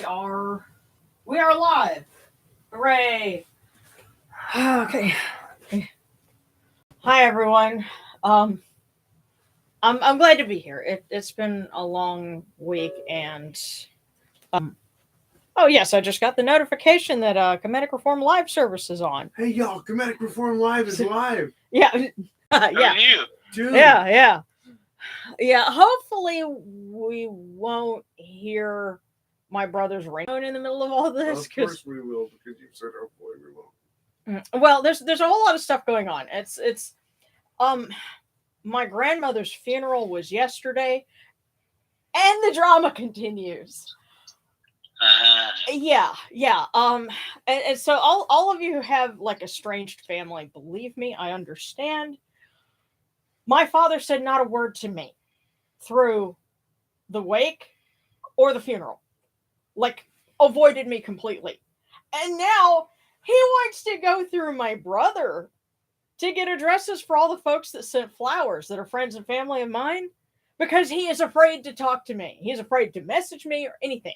are live. Hooray! Okay. Hi everyone. Um, I'm glad to be here. It's been a long week, and oh yes, I just got the notification that Kemetic Reform Live service is on. Hey y'all, Kemetic Reform Live is live. Yeah, Yeah. Dude. yeah. Hopefully, we won't hear my brother's ringtone in the middle of all this. Of course we will, because you said hopefully we won't. Well, there's a whole lot of stuff going on. It's my grandmother's funeral was yesterday, and the drama continues. Yeah. And so all of you who have like estranged family, believe me, I understand. My father said not a word to me through the wake or the funeral, like avoided me completely. And now he wants to go through my brother to get addresses for all the folks that sent flowers that are friends and family of mine, because he is afraid to talk to me. He's afraid to message me or anything.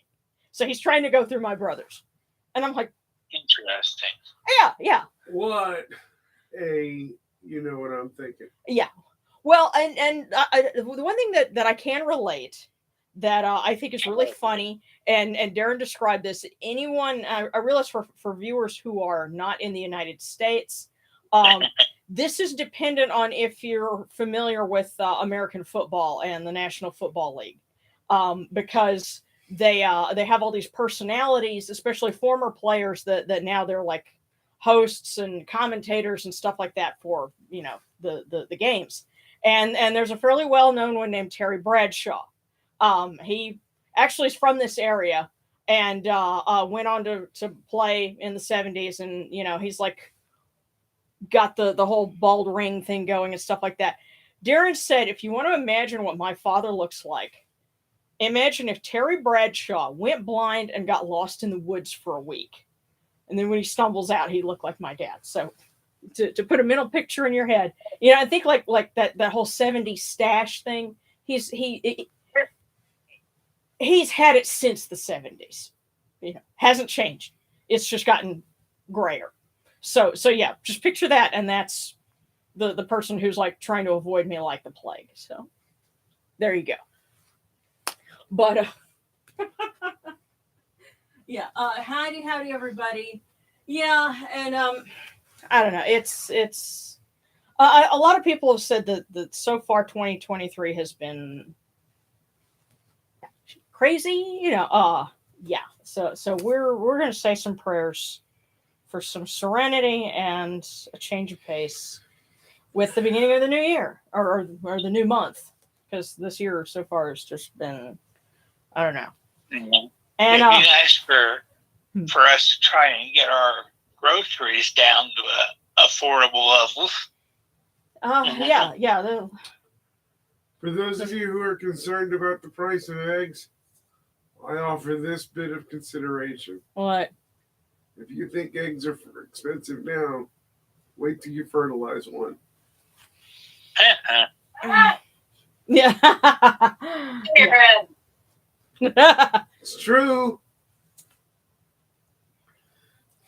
So he's trying to go through my brothers. And I'm like, interesting. Yeah. What you know what I'm thinking. Yeah. Well, and the one thing that I can relate that I think is really funny, and Darren described this. Anyone, I realize for viewers who are not in the United States, this is dependent on if you're familiar with American football and the National Football League, because they have all these personalities, especially former players that now they're like hosts and commentators and stuff like that for the games. And there's a fairly well-known one named Terry Bradshaw. He actually is from this area and went on to play in the 70s. And, he's like got the whole bald ring thing going and stuff like that. Darren said, if you want to imagine what my father looks like, imagine if Terry Bradshaw went blind and got lost in the woods for a week. And then when he stumbles out, he looked like my dad. So to put a mental picture in your head, I think like that whole 70s stash thing, he's had it since the 70s. Hasn't changed. It's just gotten grayer. So yeah, just picture that, and that's the person who's like trying to avoid me like the plague. So there you go. But yeah, howdy everybody. Yeah, and I don't know. It's a lot of people have said that so far 2023 has been crazy. Yeah. So we're gonna say some prayers for some serenity and a change of pace with the beginning of the new year or the new month, because this year so far has just been, I don't know. Mm-hmm. And it'd be nice for us to try and get our groceries down to affordable levels. Yeah. For those of you who are concerned about the price of eggs, I offer this bit of consideration. What? If you think eggs are expensive now, wait till you fertilize one. Yeah. It's true.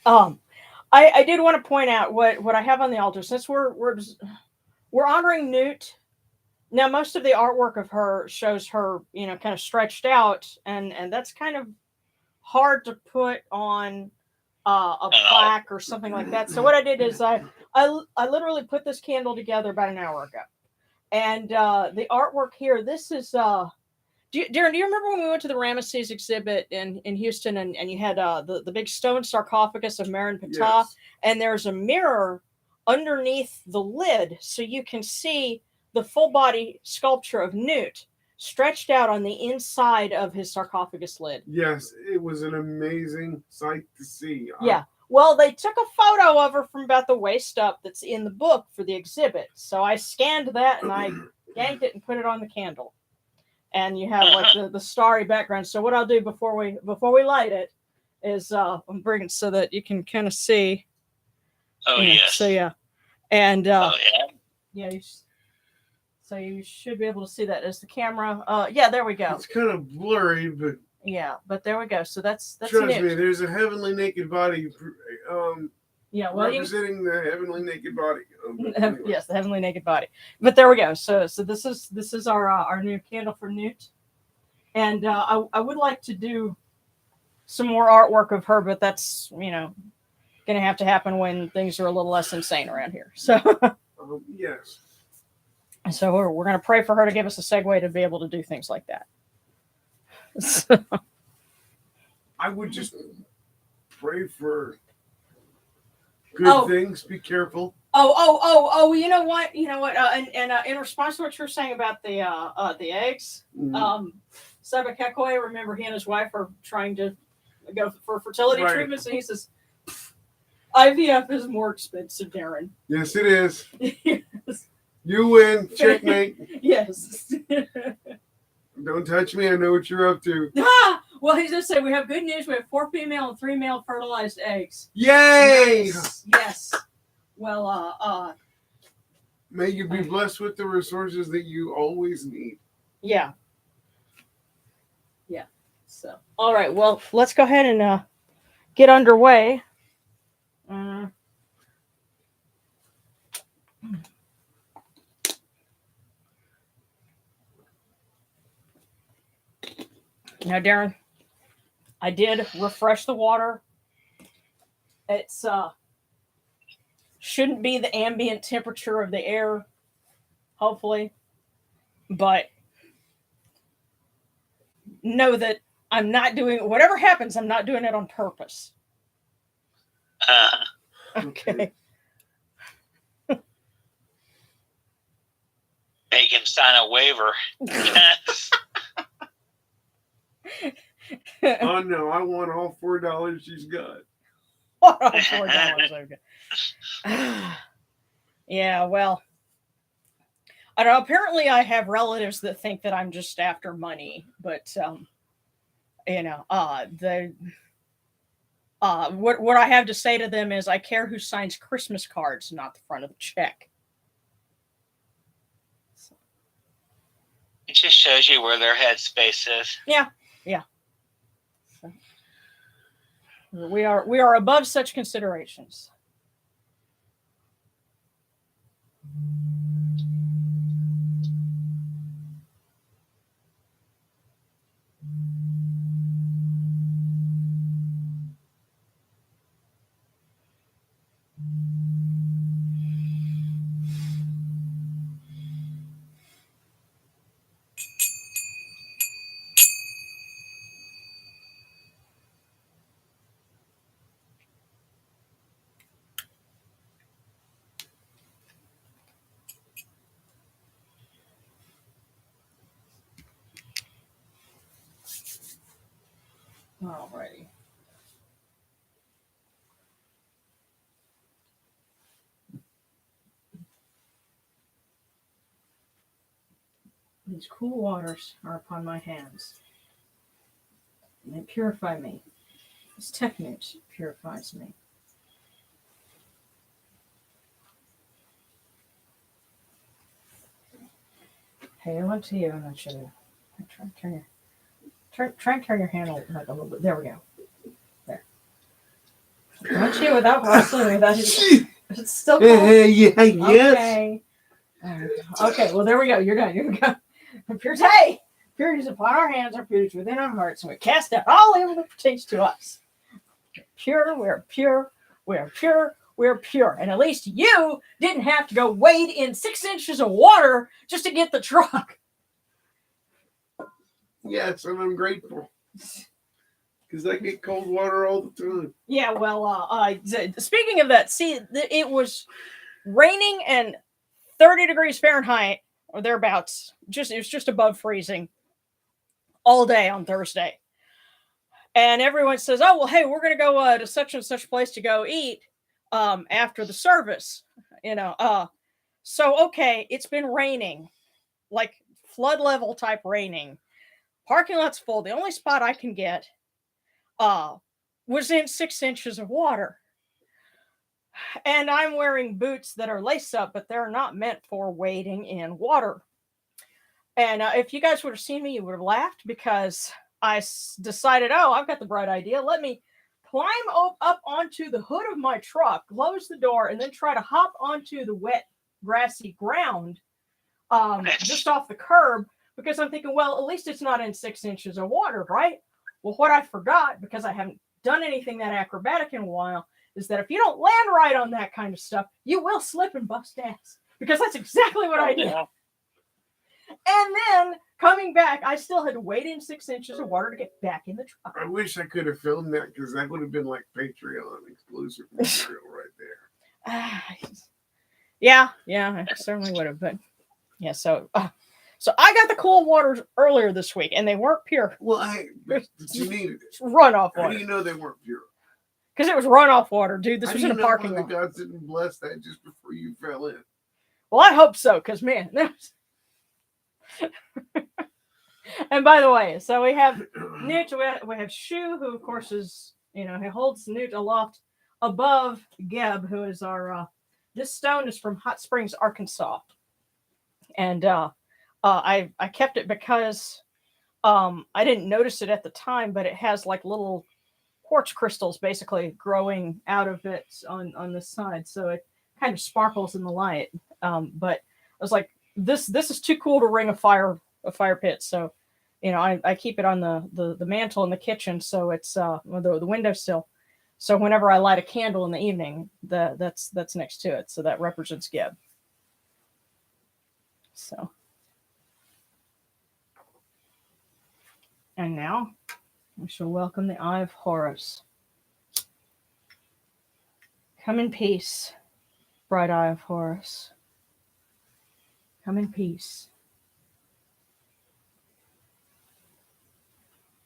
I did want to point out what I have on the altar, since we're honoring Newt. Now, most of the artwork of her shows her, kind of stretched out, and that's kind of hard to put on a plaque or something like that. So what I did is I literally put this candle together about an hour ago, and the artwork here. This is Darren. Do you remember when we went to the Ramesses exhibit in Houston, and you had the big stone sarcophagus of Marin Ptah, Yes. and there's a mirror underneath the lid, so you can see the full body sculpture of Newt stretched out on the inside of his sarcophagus lid. Yes, it was an amazing sight to see. Yeah. Well, they took a photo of her from about the waist up that's in the book for the exhibit. So I scanned that and I yanked it and put it on the candle. And you have like the starry background. So what I'll do before we light it is I'm bringing so that you can kind of see. Oh, yes. So yeah. And yeah. So you should be able to see that as the camera. Yeah, there we go. It's kind of blurry, but Yeah, but there we go. So that's Trust it. me, there's a heavenly naked body Yeah, well, representing the heavenly naked body. Anyway. Yes, the heavenly naked body. But there we go. So this is our new candle for Newt, and I would like to do some more artwork of her, but that's going to have to happen when things are a little less insane around here. So yes. So we're going to pray for her to give us a segue to be able to do things like that. So, I would just pray for good things. Be careful. You know what? And in response to what you're saying about the eggs, Seba Kekwe, remember he and his wife are trying to go for fertility treatments, and he says, IVF is more expensive, Darren. Yes, it is. Yes. You win. Checkmate. Yes. Don't touch me. I know what you're up to. Well, he just said we have good news. We have 4 female and 3 male fertilized eggs. Yay! Nice. Yes. Well, may you be blessed with the resources that you always need. Yeah. Yeah. So, all right. Well, let's go ahead and get underway. Now, Darren, I did refresh the water. It's shouldn't be the ambient temperature of the air, hopefully, but know that I'm not doing whatever happens. I'm not doing it on purpose. Okay. Make him sign a waiver. Oh no, I want all $4 she's got. All $4. Okay. Yeah, well, I don't know. Apparently, I have relatives that think that I'm just after money, but what I have to say to them is, I care who signs Christmas cards, not the front of the check. It just shows you where their headspace is. Yeah. So, we are above such considerations. Alrighty. These cool waters are upon my hands, and they purify me. This technique purifies me. Hey, I went to you, and I should have. Try and turn your hand a little bit. There we go. There. I went to you without wrestling. It's still cool. Yes. Okay. Okay. Well, there we go. You're done. You're done. Purity. Purity is upon our hands. Our purity is within our hearts, and we cast out all evil that pertains to us. Pure. We're pure. We're pure. We're pure. And at least you didn't have to go wade in 6 inches of water just to get the truck. Yes, and I'm grateful. Because I get cold water all the time. Yeah, well, speaking of that, see, it was raining and 30 degrees Fahrenheit, or thereabouts. It was just above freezing all day on Thursday. And everyone says, oh, well, hey, we're going to go to such and such place to go eat after the service. So, okay, it's been raining, like flood level type raining. Parking lot's full. The only spot I can get was in 6 inches of water. And I'm wearing boots that are lace up, but they're not meant for wading in water. And if you guys would have seen me, you would have laughed, because decided, oh, I've got the bright idea. Let me climb up onto the hood of my truck, close the door, and then try to hop onto the wet, grassy ground just off the curb, because I'm thinking, well, at least it's not in 6 inches of water, right? Well, what I forgot, because I haven't done anything that acrobatic in a while, is that if you don't land right on that kind of stuff, you will slip and bust ass. Because that's exactly what I did. Yeah. And then coming back, I still had to wade in 6 inches of water to get back in the truck. I wish I could have filmed that, because that would have been like Patreon exclusive material right there. Yeah, I certainly would have. But yeah, so I got the cool waters earlier this week, and they weren't pure. Well, but you needed it. Runoff How water. do you know they weren't pure? Because it was runoff water, dude. This How was do in you a parking know lot. the gods didn't bless that just before you fell in? Well, I hope so, because man, that was... And by the way, so we have Newt, we have Shu, who of course is, he holds Newt aloft above Geb, who is our, this stone is from Hot Springs, Arkansas. And I kept it because I didn't notice it at the time, but it has like little quartz crystals basically growing out of it on this side. So it kind of sparkles in the light. But I was like, this is too cool to ring a fire pit. So, I keep it on the mantle in the kitchen. So it's the windowsill. So whenever I light a candle in the evening, that's next to it. So that represents Geb. So. And now we shall welcome the Eye of Horus. Come in peace, bright Eye of Horus. Come in peace.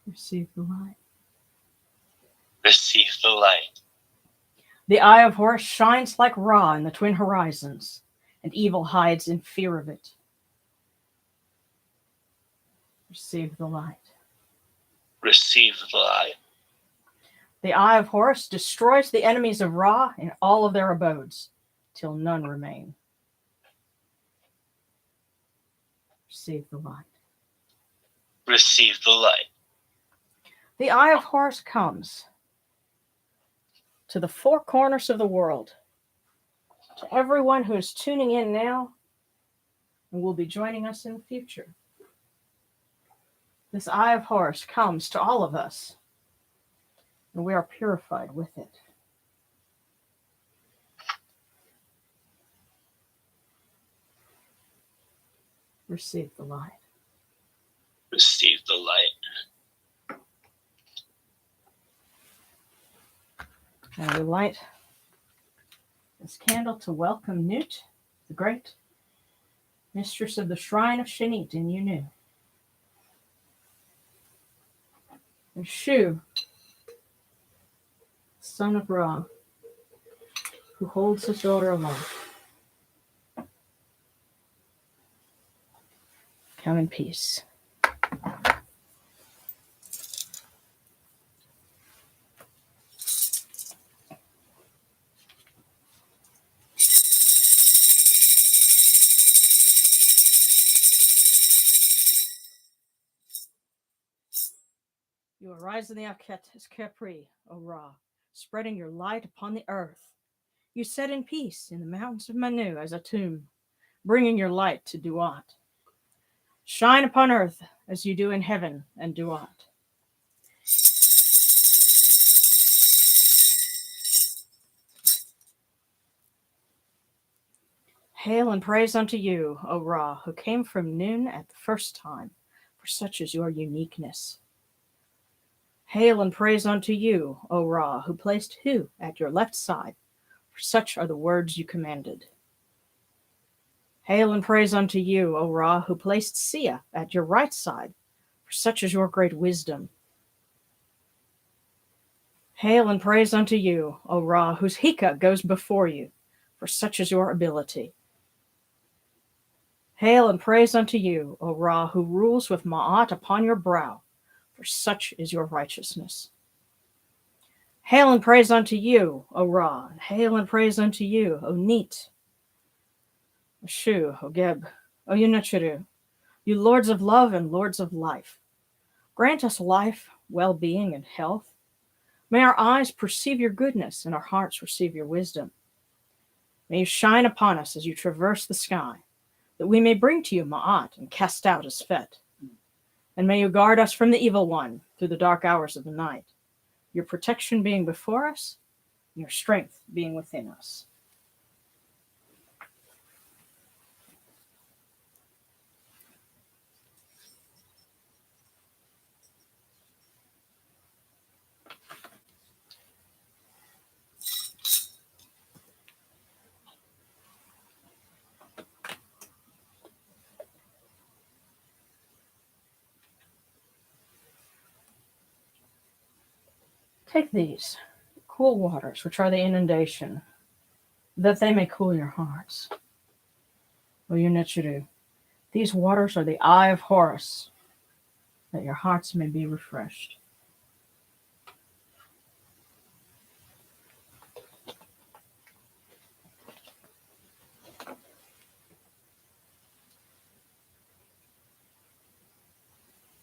Receive the light. Receive the light. The Eye of Horus shines like Ra in the twin horizons, and evil hides in fear of it. Receive the light. Receive the light. The Eye of Horus destroys the enemies of Ra in all of their abodes, till none remain. Receive the light. Receive the light. The Eye of Horus comes to the four corners of the world, to everyone who is tuning in now and will be joining us in the future. This Eye of Horus comes to all of us, and we are purified with it. Receive the light. Receive the light. Now we light this candle to welcome Newt, the great mistress of the Shrine of Shanit in Yunu. And Shu, son of Ra, who holds his daughter aloft. Come in peace. You arise in the Capri, O Ra, spreading your light upon the earth. You set in peace in the mountains of Manu as a tomb, bringing your light to Duat. Shine upon earth as you do in heaven and Duat. Hail and praise unto you, O Ra, who came from noon at the first time, for such is your uniqueness. Hail and praise unto you, O Ra, who placed Hu at your left side, for such are the words you commanded. Hail and praise unto you, O Ra, who placed Sia at your right side, for such is your great wisdom. Hail and praise unto you, O Ra, whose Hika goes before you, for such is your ability. Hail and praise unto you, O Ra, who rules with Ma'at upon your brow, for such is your righteousness. Hail and praise unto you, O Ra, and hail and praise unto you, O Neat, O Shu, O Geb, O Yunachiru, you lords of love and lords of life. Grant us life, well-being, and health. May our eyes perceive your goodness and our hearts receive your wisdom. May you shine upon us as you traverse the sky, that we may bring to you Ma'at and cast out his Fet. And may you guard us from the evil one through the dark hours of the night, your protection being before us, and your strength being within us. Take these cool waters, which are the inundation, that they may cool your hearts. O Yunichuru, these waters are the eye of Horus, that your hearts may be refreshed.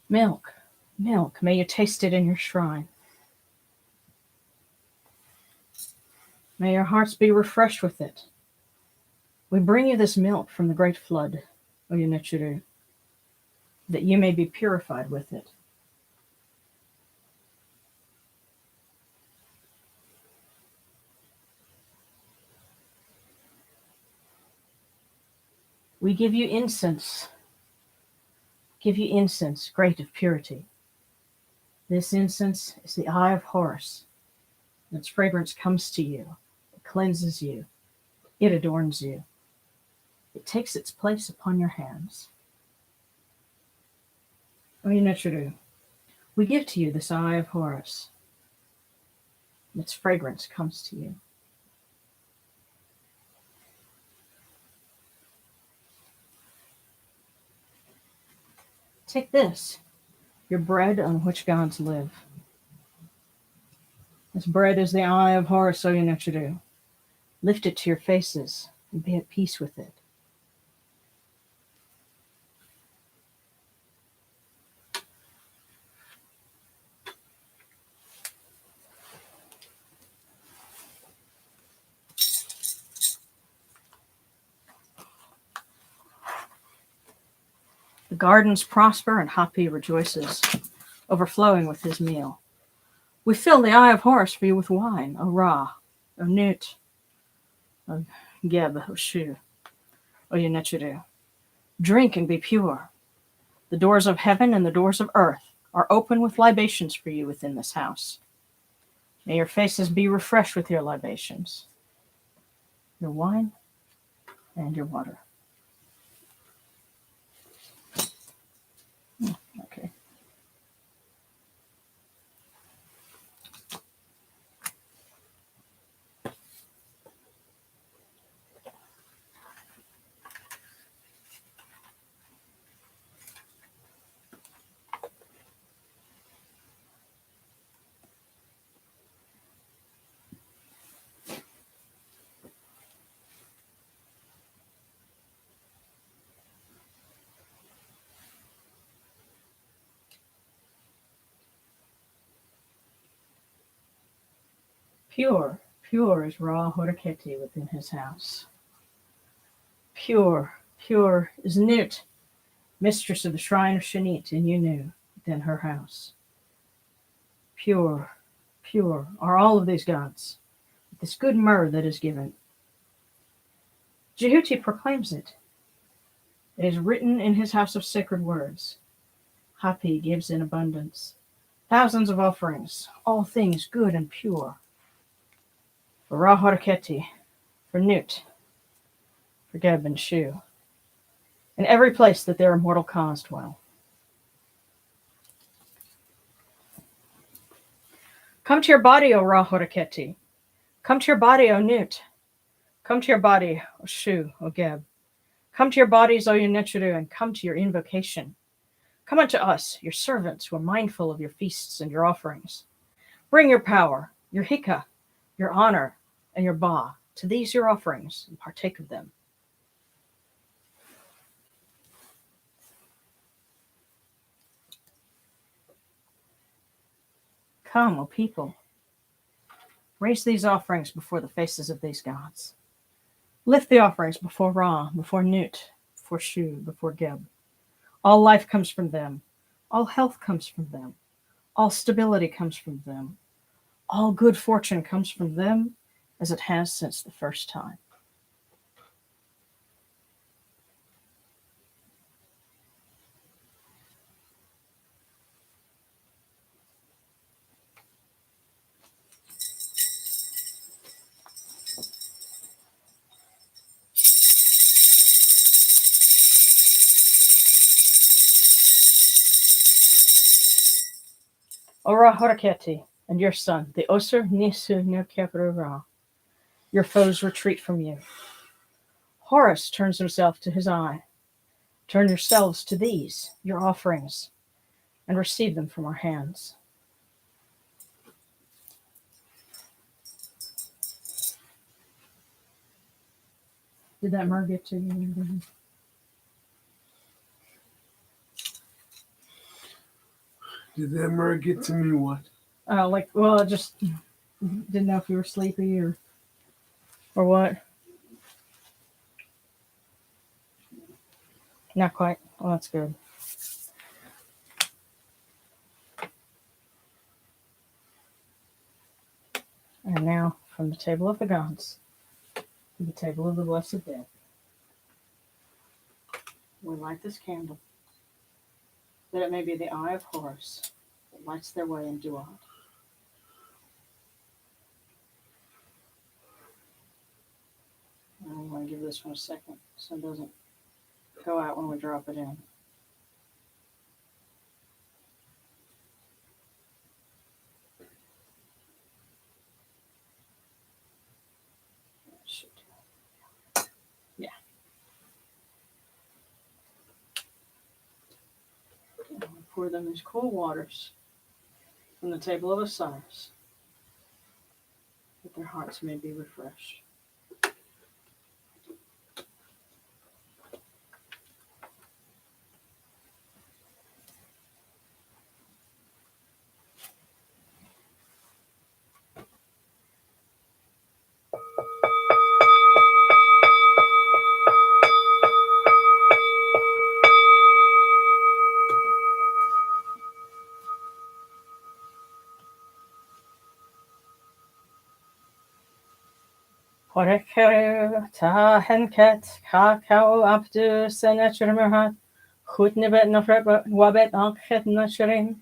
Milk, milk, may you taste it in your shrine. May your hearts be refreshed with it. We bring you this milk from the great flood, O Yunichuru, that you may be purified with it. We give you incense, great of purity. This incense is the eye of Horus. Its fragrance comes to you, it cleanses you, it adorns you. It takes its place upon your hands. O Yunichuru, we give to you this eye of Horus. Its fragrance comes to you. Take this, your bread on which gods live. This bread is the eye of Horus, O Yunichuru. Lift it to your faces and be at peace with it. The gardens prosper and Hapi rejoices, overflowing with his meal. We fill the eye of Horus for you with wine, O Ra, O Nut, O Geb, O Shu, O Yunichuru. Drink and be pure. The doors of heaven and the doors of earth are open with libations for you within this house. May your faces be refreshed with your libations, your wine and your water. Okay. Pure, pure is Ra Horaketi within his house. Pure, pure is Nut, mistress of the shrine of Shanit in Yunu, within her house. Pure, pure are all of these gods, with this good myrrh that is given. Jehuti proclaims it. It is written in his house of sacred words. Hapi gives in abundance, thousands of offerings, all things good and pure. For Ra Horaketi, for Nut, for Geb and Shu, in every place that their immortal cause dwell. Come to your body, O Ra Horaketi. Come to your body, O Nut. Come to your body, O Shu, O Geb. Come to your bodies, O Yunichuru, and come to your invocation. Come unto us, your servants, who are mindful of your feasts and your offerings. Bring your power, your hika, your honor, and your ba to these your offerings, and partake of them. Come, O people, raise these offerings before the faces of these gods. Lift the offerings before Ra, before Nut, before Shu, before Geb. All life comes from them. All health comes from them. All stability comes from them. All good fortune comes from them, as it has since the first time. Ora Horaketi, and your son, the Osir Nisu Nirkepru Ra. Your foes retreat from you. Horus turns himself to his eye. Turn yourselves to these, your offerings, and receive them from our hands. Did that mer get to you? Did that mer get to me? What? I just didn't know if you were sleepy or what. Not quite. Well, that's good. And now, from the table of the gods to the table of the blessed dead, we light this candle, that it may be the eye of Horus that lights their way in Duat. I'm going to give this one a second so it doesn't go out when we drop it in. Yeah. Pour them these cool waters from the table of Osiris, that their hearts may be refreshed. Horekere ta henket kakao abdu senachurmerhat hutnibet nafret wabet ankhet nashirin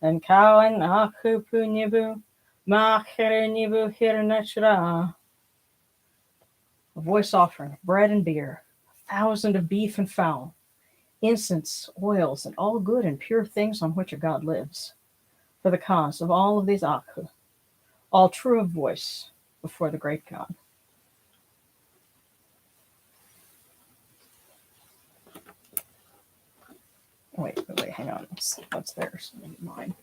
and kawan akupu nibu machere nibu hirnachra. A voice offering of bread and beer, 1,000 of beef and fowl, incense, oils, and all good and pure things on which a god lives, for the cause of all of these Akhu, all true of voice before the great god. Wait, hang on. What's theirs? Mine.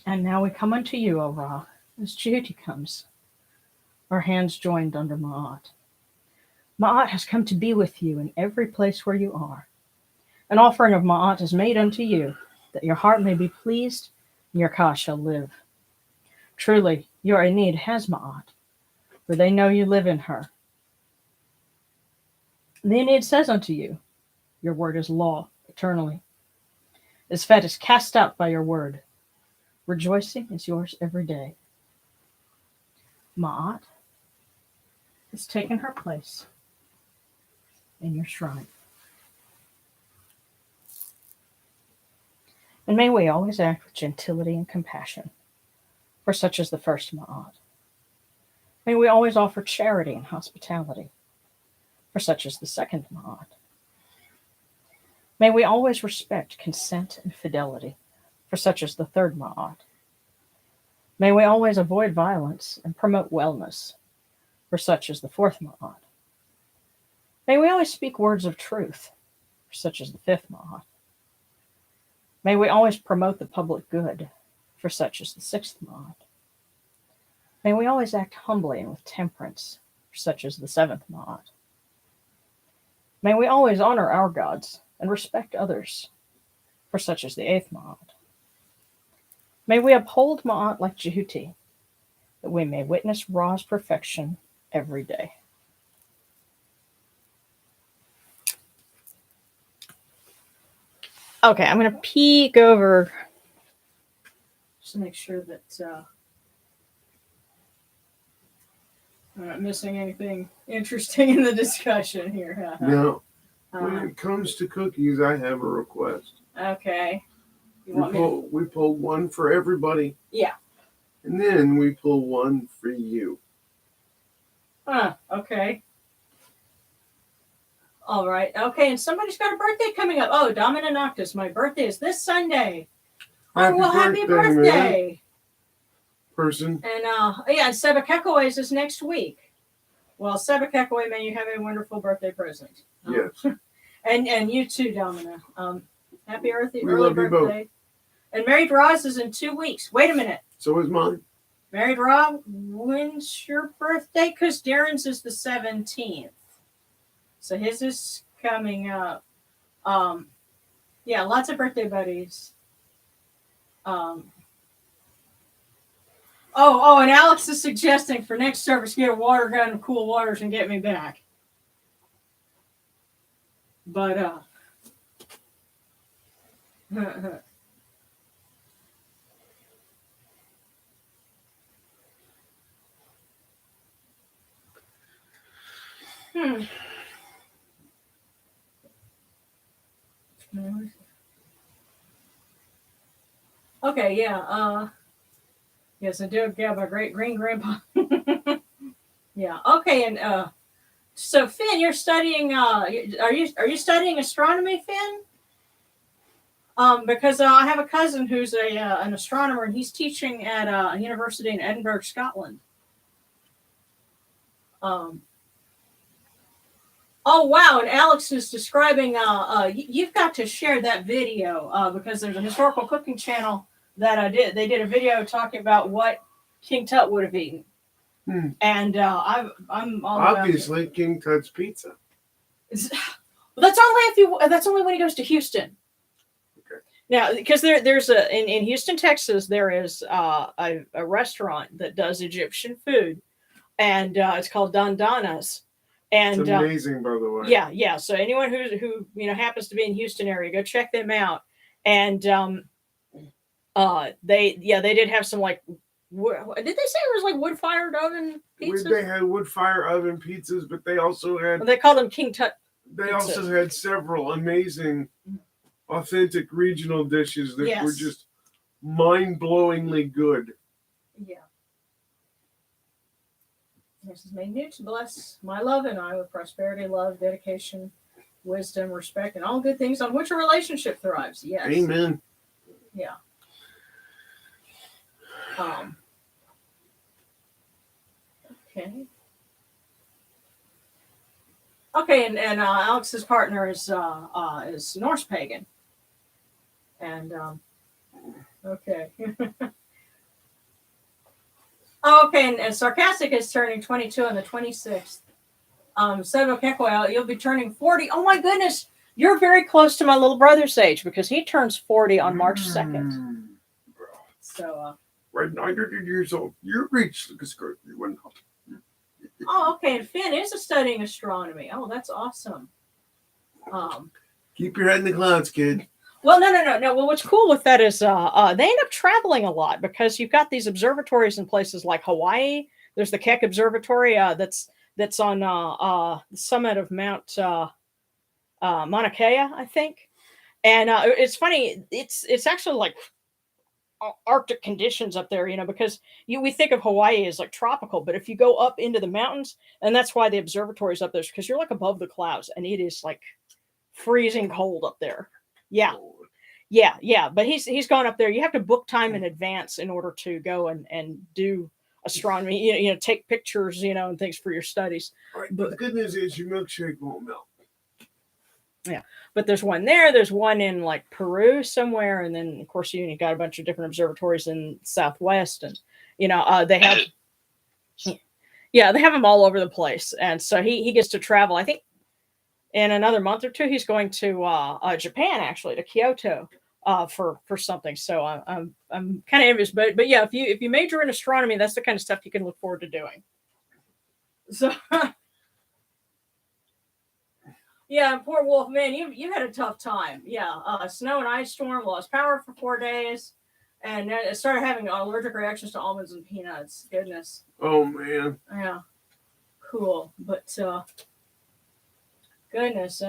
And now we come unto you, O Ra, as Jehudi comes, our hands joined under Ma'at. Ma'at has come to be with you in every place where you are. An offering of Ma'at is made unto you, that your heart may be pleased, and your Ka shall live. Truly, your Enid has Ma'at, for they know you live in her. The Enid says unto you, your word is law, eternally. Isfet is cast out by your word. Rejoicing is yours every day. Ma'at has taken her place in your shrine. And may we always act with gentility and compassion, for such is the first Ma'at. May we always offer charity and hospitality, for such is the second Ma'at. May we always respect consent and fidelity, for such is the third Ma'at. May we always avoid violence and promote wellness, for such is the fourth Ma'at. May we always speak words of truth, for such is the fifth Ma'at. May we always promote the public good, for such is the sixth Ma'at. May we always act humbly and with temperance, such as the seventh Ma'at. May we always honor our gods and respect others, for such as the eighth Ma'at. May we uphold Ma'at like Jehuti, that we may witness Ra's perfection every day. Okay, I'm going to peek over just to make sure that I'm not missing anything interesting in the discussion here. Now, when it comes to cookies, I have a request. Okay. You We pull one for everybody. Yeah. And then we pull one for you. Okay. All right. Okay, and somebody's got a birthday coming up. Oh, Domina Noctis, my birthday is this Sunday. Happy birthday. Man. Person. And yeah, and Seba Kekaway's is next week. Well, Seba Kekaway, may you have a wonderful birthday present. Yes. And you too, Domina. Happy early love birthday. You both. And Married Roz is in 2 weeks. Wait a minute. So is mine. Married Rob, when's your birthday? Because Darren's is the 17th. So his is coming up. Yeah, lots of birthday buddies. Oh, and Alex is suggesting for next service, get a water gun and cool waters and get me back. But, Okay, yeah. Yes, I do have a great green grandpa. Yeah. Okay, and so Finn, you're studying. Are you studying astronomy, Finn? Because I have a cousin who's an astronomer, and he's teaching at a university in Edinburgh, Scotland. Oh wow! And Alex is describing. You've got to share that video because there's a historical cooking channel that They did a video talking about what King Tut would have eaten, and I'm all obviously about King Tut's pizza. That's only when he goes to Houston. Okay. Now, because there's in Houston, Texas, there is a restaurant that does Egyptian food, and it's called Dandana's. And it's amazing, by the way. Yeah. So anyone who happens to be in Houston area, go check them out. And they did have some like did they say it was like wood fired oven pizzas? They had wood fire oven pizzas, but they also had They called them King Tut. They also had several amazing, authentic regional dishes that were just mind-blowingly good. Yeah. This is made new to bless my love and I with prosperity, love, dedication, wisdom, respect, and all good things on which a relationship thrives. Yes. Amen. Yeah. Okay. Okay, and Alex's partner is Norse pagan. And okay. Okay, and Sarcastic is turning 22 on the 26th. Sebo Kekwel, you'll be turning 40. Oh my goodness, you're very close to my little brother's age because he turns 40 on March 2nd. So right, 900 years old. You reached the skirt. You went up. Oh, okay. And Finn is studying astronomy. Oh, that's awesome. Keep your head in the clouds, kid. Well, no. Well, what's cool with that is they end up traveling a lot because you've got these observatories in places like Hawaii. There's the Keck Observatory that's on the summit of Mount Mauna Kea, I think. And it's funny. It's actually like Arctic conditions up there, because we think of Hawaii as like tropical, but if you go up into the mountains, and that's why the observatory is up there, because you're like above the clouds, and it is like freezing cold up there. Yeah. But he's gone up there. You have to book time in advance in order to go and do astronomy. Take pictures, and things for your studies. Right, but the good news is your milkshake won't melt. Yeah, but there's one there. There's one in like Peru somewhere, and then of course you got a bunch of different observatories in Southwest, and they have. Yeah, they have them all over the place, and so he gets to travel. I think in another month or two, he's going to Japan, actually, to Kyoto, for something. So I'm kind of envious, but yeah, if you major in astronomy, that's the kind of stuff you can look forward to doing. So yeah, poor Wolf, man, you had a tough time. Yeah, snow and ice storm, lost power for 4 days, and then it started having allergic reactions to almonds and peanuts. Goodness. Oh man. Yeah, cool, but goodness,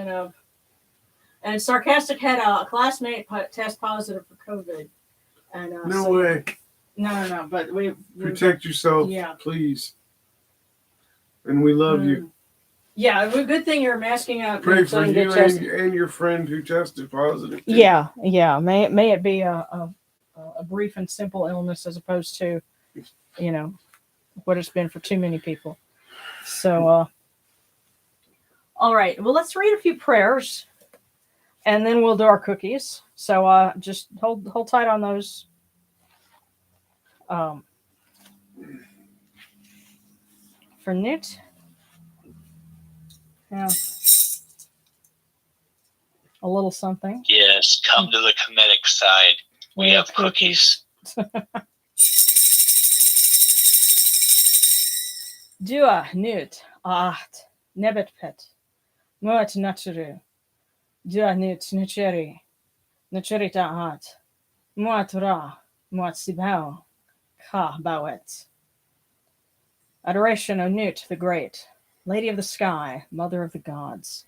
and Sarcastic had a classmate test positive for COVID, and No so, way. no, but we Protect yourself, yeah, please. And we love you. Yeah, good thing you're masking up. Pray for you and your friend who tested positive. Too. Yeah. May it be a brief and simple illness as opposed to, what it's been for too many people. So, all right. Well, let's read a few prayers, and then we'll do our cookies. So, just hold tight on those. For Newt. Yeah. A little something. Yes, come to the Kemetic side. We have cookies. Dua Newt Aht Nebet Pet Muat Naturu Dua Newt Nucheri Nucherita Aht Muat Ra Muat Sibao Ka Bawet. Adoration, O Newt the Great, Lady of the Sky, Mother of the Gods.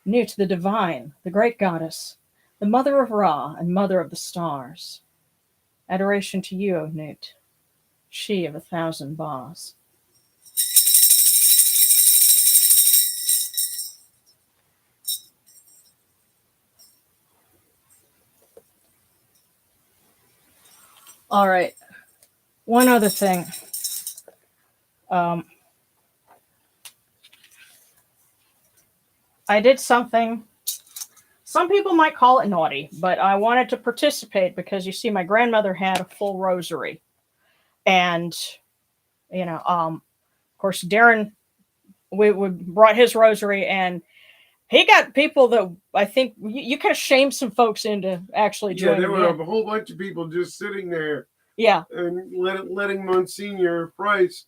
Newt the Divine, the Great Goddess, the Mother of Ra and Mother of the Stars. Adoration to you, O Newt, she of 1,000 Bas. All right. One other thing. I did something. Some people might call it naughty, but I wanted to participate because you see, my grandmother had a full rosary, and of course, Darren, we brought his rosary, and he got people that I think you kind of shamed some folks into actually joining. Yeah, there were a whole bunch of people just sitting there. Yeah. And letting Monsignor Price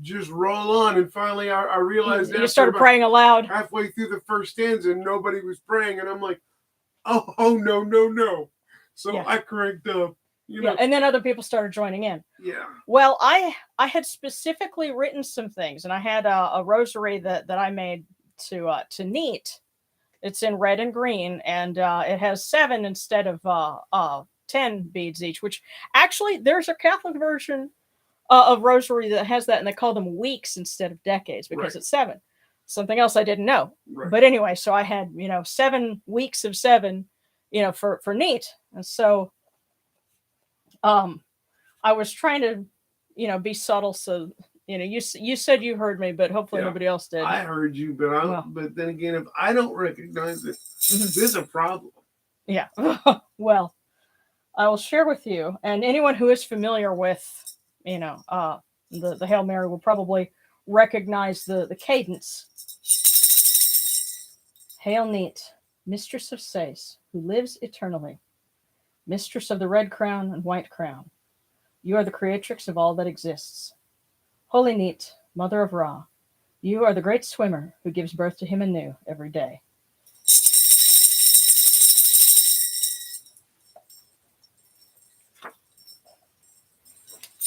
just roll on. And finally, I realized you started praying aloud. Halfway through the first stanza, and nobody was praying. And I'm like, oh, no. So I cranked up. And then other people started joining in. Yeah. Well, I had specifically written some things, and I had a rosary that I made to Neat. It's in red and green, and it has 7 instead of 10 beads each, which actually there's a Catholic version of rosary that has that, and they call them weeks instead of decades because it's 7. Something else I didn't know. Right. But anyway, so I had 7 weeks of 7, for Neat, and so I was trying to be subtle, so you said you heard me, but hopefully nobody else did. I heard you, but then again, if I don't recognize it, there's a problem. Yeah. Well, I will share with you, and anyone who is familiar with, the Hail Mary will probably recognize the cadence. Hail Neat, mistress of Sais, who lives eternally, mistress of the red crown and white crown. You are the creatrix of all that exists. Holy Neat, mother of Ra, you are the great swimmer who gives birth to him anew every day.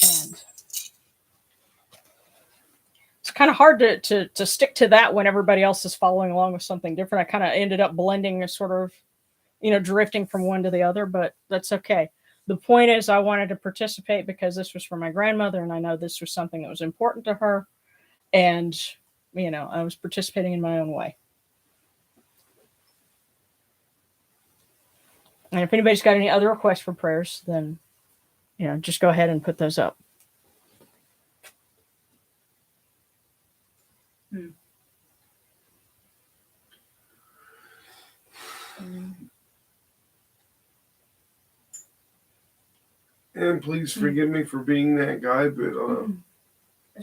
And it's kind of hard to stick to that when everybody else is following along with something different. I kind of ended up blending, sort of, drifting from one to the other, but that's okay. The point is, I wanted to participate because this was for my grandmother, and I know this was something that was important to her, and I was participating in my own way. And if anybody's got any other requests for prayers, then just go ahead and put those up. And please forgive me for being that guy, but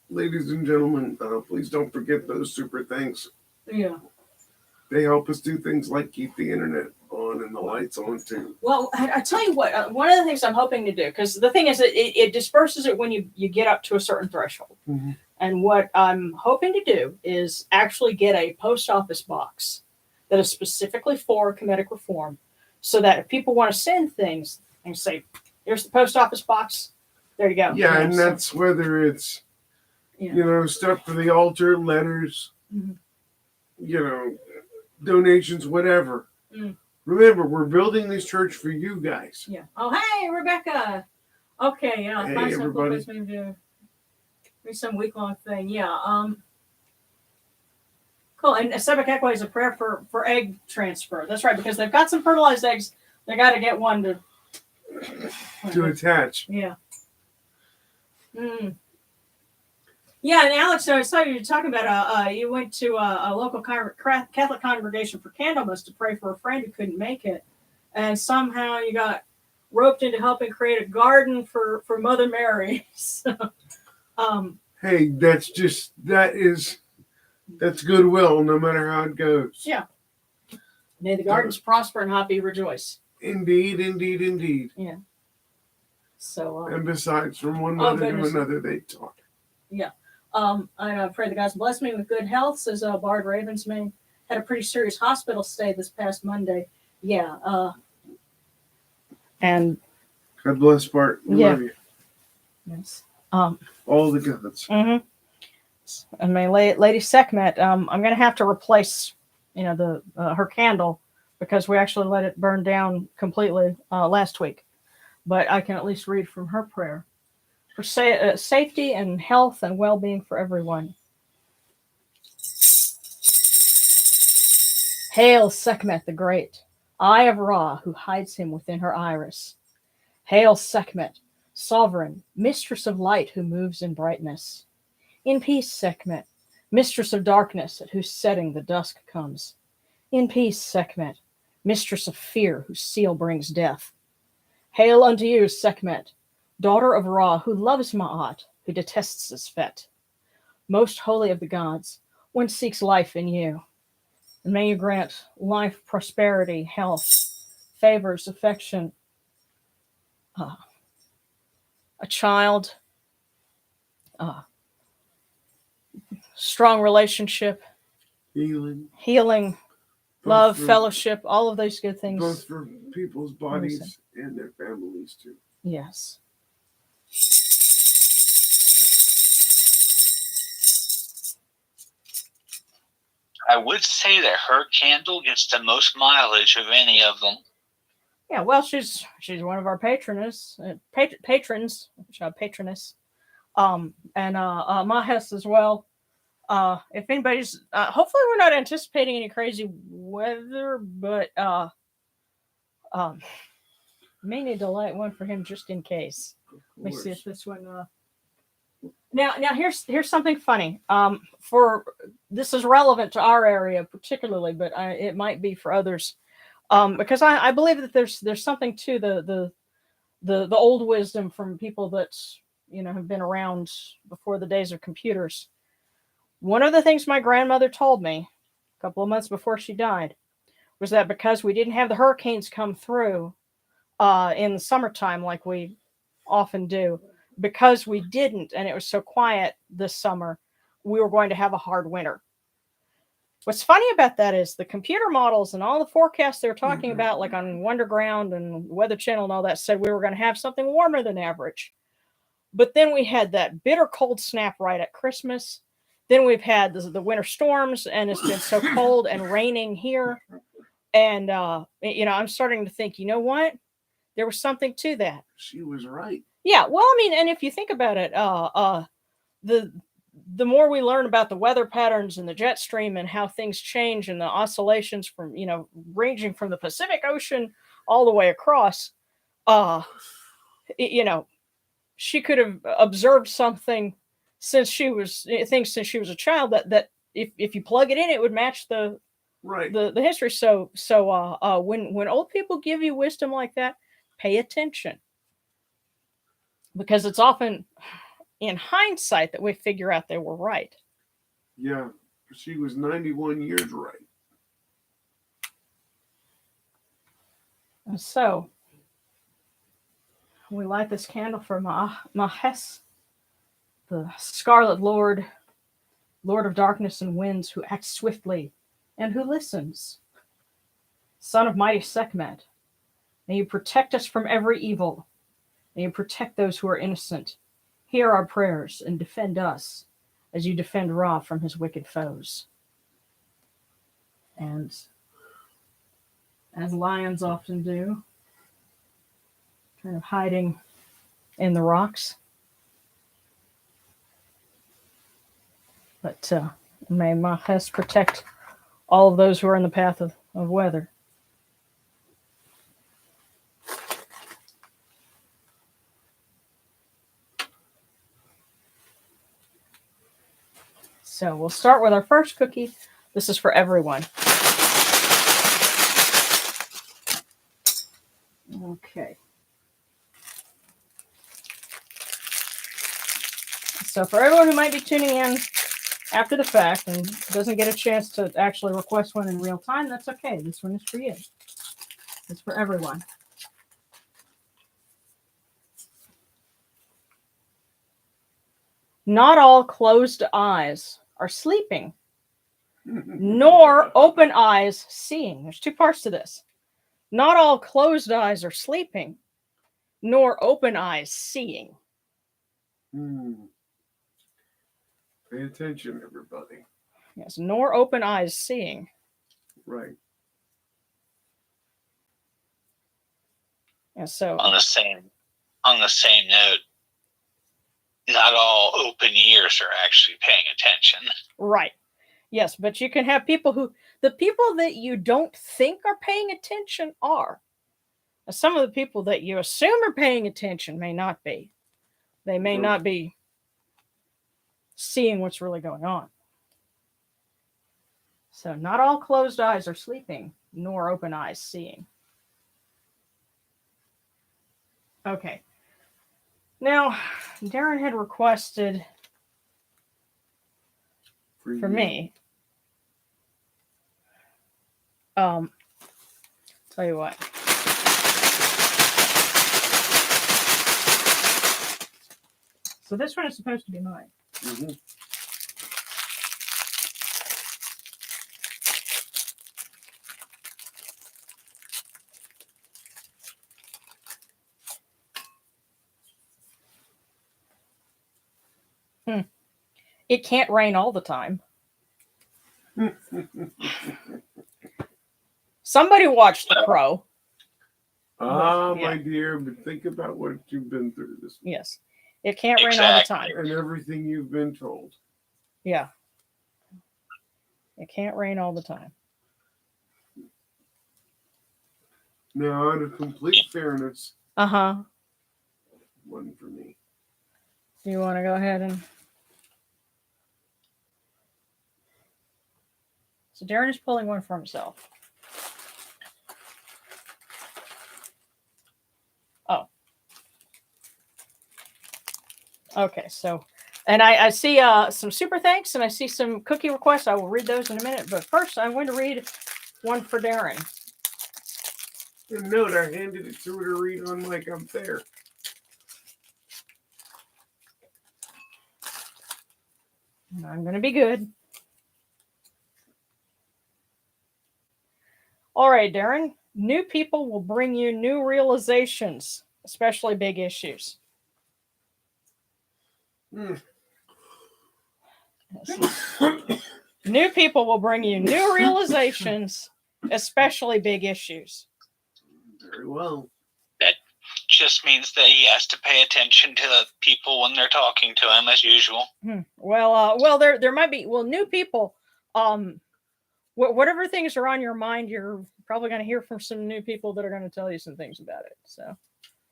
Ladies and gentlemen, please don't forget those super thanks. Yeah. They help us do things like keep the internet on and the lights on too. Well, I tell you what, one of the things I'm hoping to do, because the thing is that it disperses it when you get up to a certain threshold. Mm-hmm. And what I'm hoping to do is actually get a post office box that is specifically for Kemetic reform, so that if people want to send things and say, here's the post office box, there you go. Yeah, and that's whether it's, stuff for the altar, letters, donations, whatever. Remember, we're building this church for you guys. Yeah. Oh, hey, Rebecca. Okay, Hey, find everybody. some do some week-long thing. Yeah. Cool. And Sebek Ekwe is a prayer for egg transfer. That's right, because they've got some fertilized eggs. They got to get one to attach. Yeah. Yeah, and Alex, I saw you talking about you went to a local Catholic congregation for Candlemas to pray for a friend who couldn't make it, and somehow you got roped into helping create a garden for Mother Mary. So, hey, that's goodwill, no matter how it goes. Yeah. May the gardens prosper and happy rejoice. Indeed, indeed, indeed. Yeah. So. And besides, from one mother to another, they talk. Yeah. I pray the God's bless me with good health, says Bard Ravensman. Had a pretty serious hospital stay this past Monday. Yeah. And God bless Bart. We love you. Yes. All the gods. Mm-hmm. And my lady Sekhmet, I'm going to have to replace, her candle, because we actually let it burn down completely last week. But I can at least read from her prayer. For safety and health and well-being for everyone. Hail Sekhmet the Great, Eye of Ra, who hides him within her iris. Hail Sekhmet, sovereign, mistress of light who moves in brightness. In peace, Sekhmet, mistress of darkness, at whose setting the dusk comes. In peace, Sekhmet, mistress of fear, whose seal brings death. Hail unto you, Sekhmet, daughter of Ra, who loves Ma'at, who detests Sfet. Most holy of the gods, one seeks life in you. And may you grant life, prosperity, health, favors, affection, a child, strong relationship, healing, love, fellowship, all of those good things. Both for people's bodies and their families, too. Yes. I would say that her candle gets the most mileage of any of them. Yeah, well, she's one of our patrons, patroness, and Mahes as well. If anybody's, hopefully we're not anticipating any crazy weather, but may need to light one for him just in case. Let me see if this one. Now here's something funny. For this is relevant to our area particularly, but it might be for others. Because I believe that there's something to the old wisdom from people that have been around before the days of computers. One of the things my grandmother told me a couple of months before she died was that because we didn't have the hurricanes come through in the summertime like we often do, because we didn't, and it was so quiet this summer, we were going to have a hard winter. What's funny about that is the computer models and all the forecasts they were talking about, like on Wonderground and Weather Channel and all that, said we were going to have something warmer than average. But then we had that bitter cold snap right at Christmas. Then we've had the winter storms, and it's been so cold and raining here. And, I'm starting to think, you know what? There was something to that. She was right. Yeah, well, I mean, and if you think about it, the more we learn about the weather patterns and the jet stream and how things change and the oscillations from, ranging from the Pacific Ocean all the way across, she could have observed something since she was a child that if you plug it in, it would match the history. So when old people give you wisdom like that, pay attention. because it's often in hindsight that we figure out they were right. Yeah, she was 91 years right. And so we light this candle for Mahes, the Scarlet Lord, Lord of darkness and winds, who acts swiftly and who listens. Son of mighty Sekhmet, may you protect us from every evil. May you protect those who are innocent. Hear our prayers and defend us as you defend Ra from his wicked foes. And as lions often do, kind of hiding in the rocks. But may Mahes protect all of those who are in the path of weather. So we'll start with our first cookie. This is for everyone. Okay. So for everyone who might be tuning in after the fact and doesn't get a chance to actually request one in real time, that's okay. This one is for you. It's for everyone. Not all closed eyes are sleeping, nor open eyes seeing. There's two parts to this. Not all closed eyes are sleeping, nor open eyes seeing. Pay attention, everybody. Yes, nor open eyes seeing. Right. And so On the same note, not all open ears are actually paying attention. right. Yes, but you can have people the people that you don't think are paying attention are. Now, some of the people that you assume are paying attention may not be. They may not be seeing what's really going on. So not all closed eyes are sleeping, nor open eyes seeing. Okay. Now, Darren had requested for me. Tell you what. So this one is supposed to be mine. Mm-hmm. It can't rain all the time. Somebody watched The Crow. My dear, but think about what you've been through this week. Yes. It can't rain all the time. And everything you've been told. Yeah. It can't rain all the time. Now, out of complete fairness, Uh-huh. one for me. Do you want to go ahead and... So Darren is pulling one for himself. Oh. Okay, so... And I see some super thanks, and I see some cookie requests. I will read those in a minute. But first, I'm going to read one for Darren. And note, I handed it to her to read on like I'm there. I'm going to be good. All right, Darren. New people will bring you new realizations, especially big issues. New people will bring you new realizations, especially big issues. Very well. That just means that he has to pay attention to the people when they're talking to him, as usual. Well, there might be new people. Whatever things are on your mind, you're probably going to hear from some new people that are going to tell you some things about it. So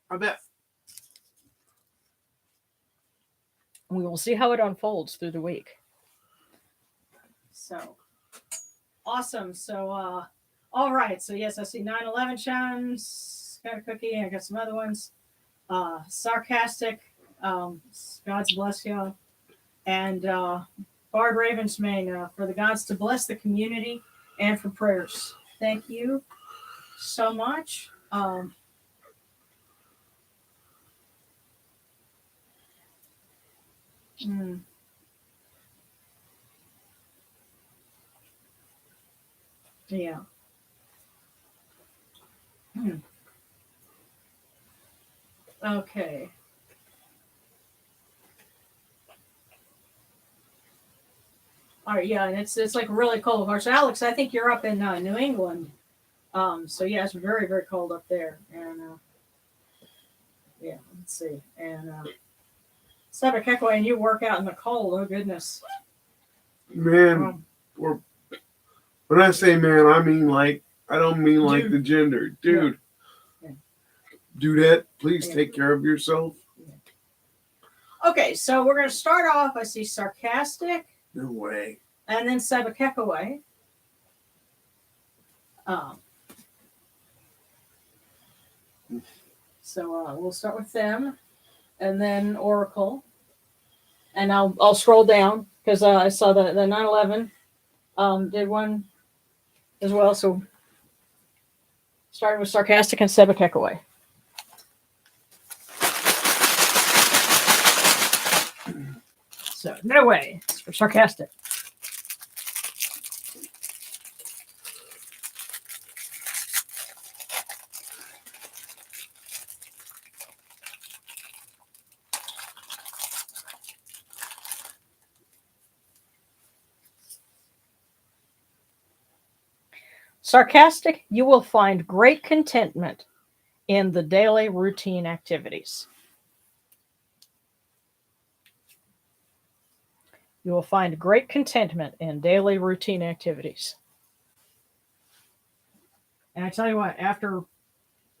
I bet. We will see how it unfolds through the week. So awesome. So all right. So yes, I see 9/11 chimes. Got a cookie. I got some other ones. Sarcastic. God's bless you. And Bard Ravensmane, for the gods to bless the community and for prayers. Thank you so much. Yeah. Okay. All right, yeah, and it's like really cold. Of course, Alex, I think you're up in New England. So yeah, it's very, very cold up there. And yeah, let's see. And Sabakekwe, and you work out in the cold. Oh goodness. Man, or when I say man, I mean like I don't mean like Dude. the gender, dude. Yeah. Dudette, please take care of yourself. Okay, so we're gonna start off. I see sarcastic. No way. And then Sabakekwe. So we'll start with them, and then Oracle, and I'll scroll down because I saw the 9/11 did one as well. So starting with sarcastic and Sabakekwe. So no way it's for sarcastic. Sarcastic, you will find great contentment in the daily routine activities. You will find great contentment in daily routine activities. And I tell you what, after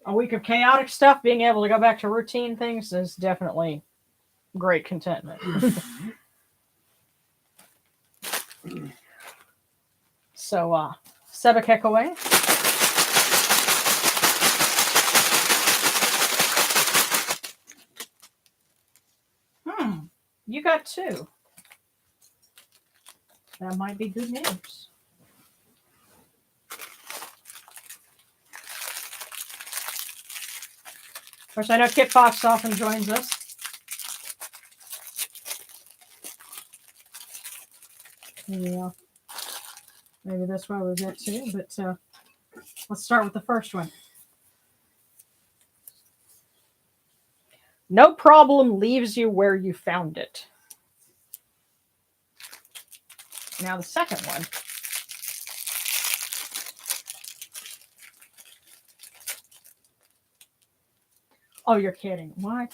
a week of chaotic stuff, being able to go back to routine things is definitely great contentment. So, Sabakekwe. You got 2. That might be good news. Of course, I know Kit Fox often joins us. Yeah. Maybe that's why we'll get to, but let's start with the first one. No problem leaves you where you found it. Now the second one. Oh, you're kidding. What?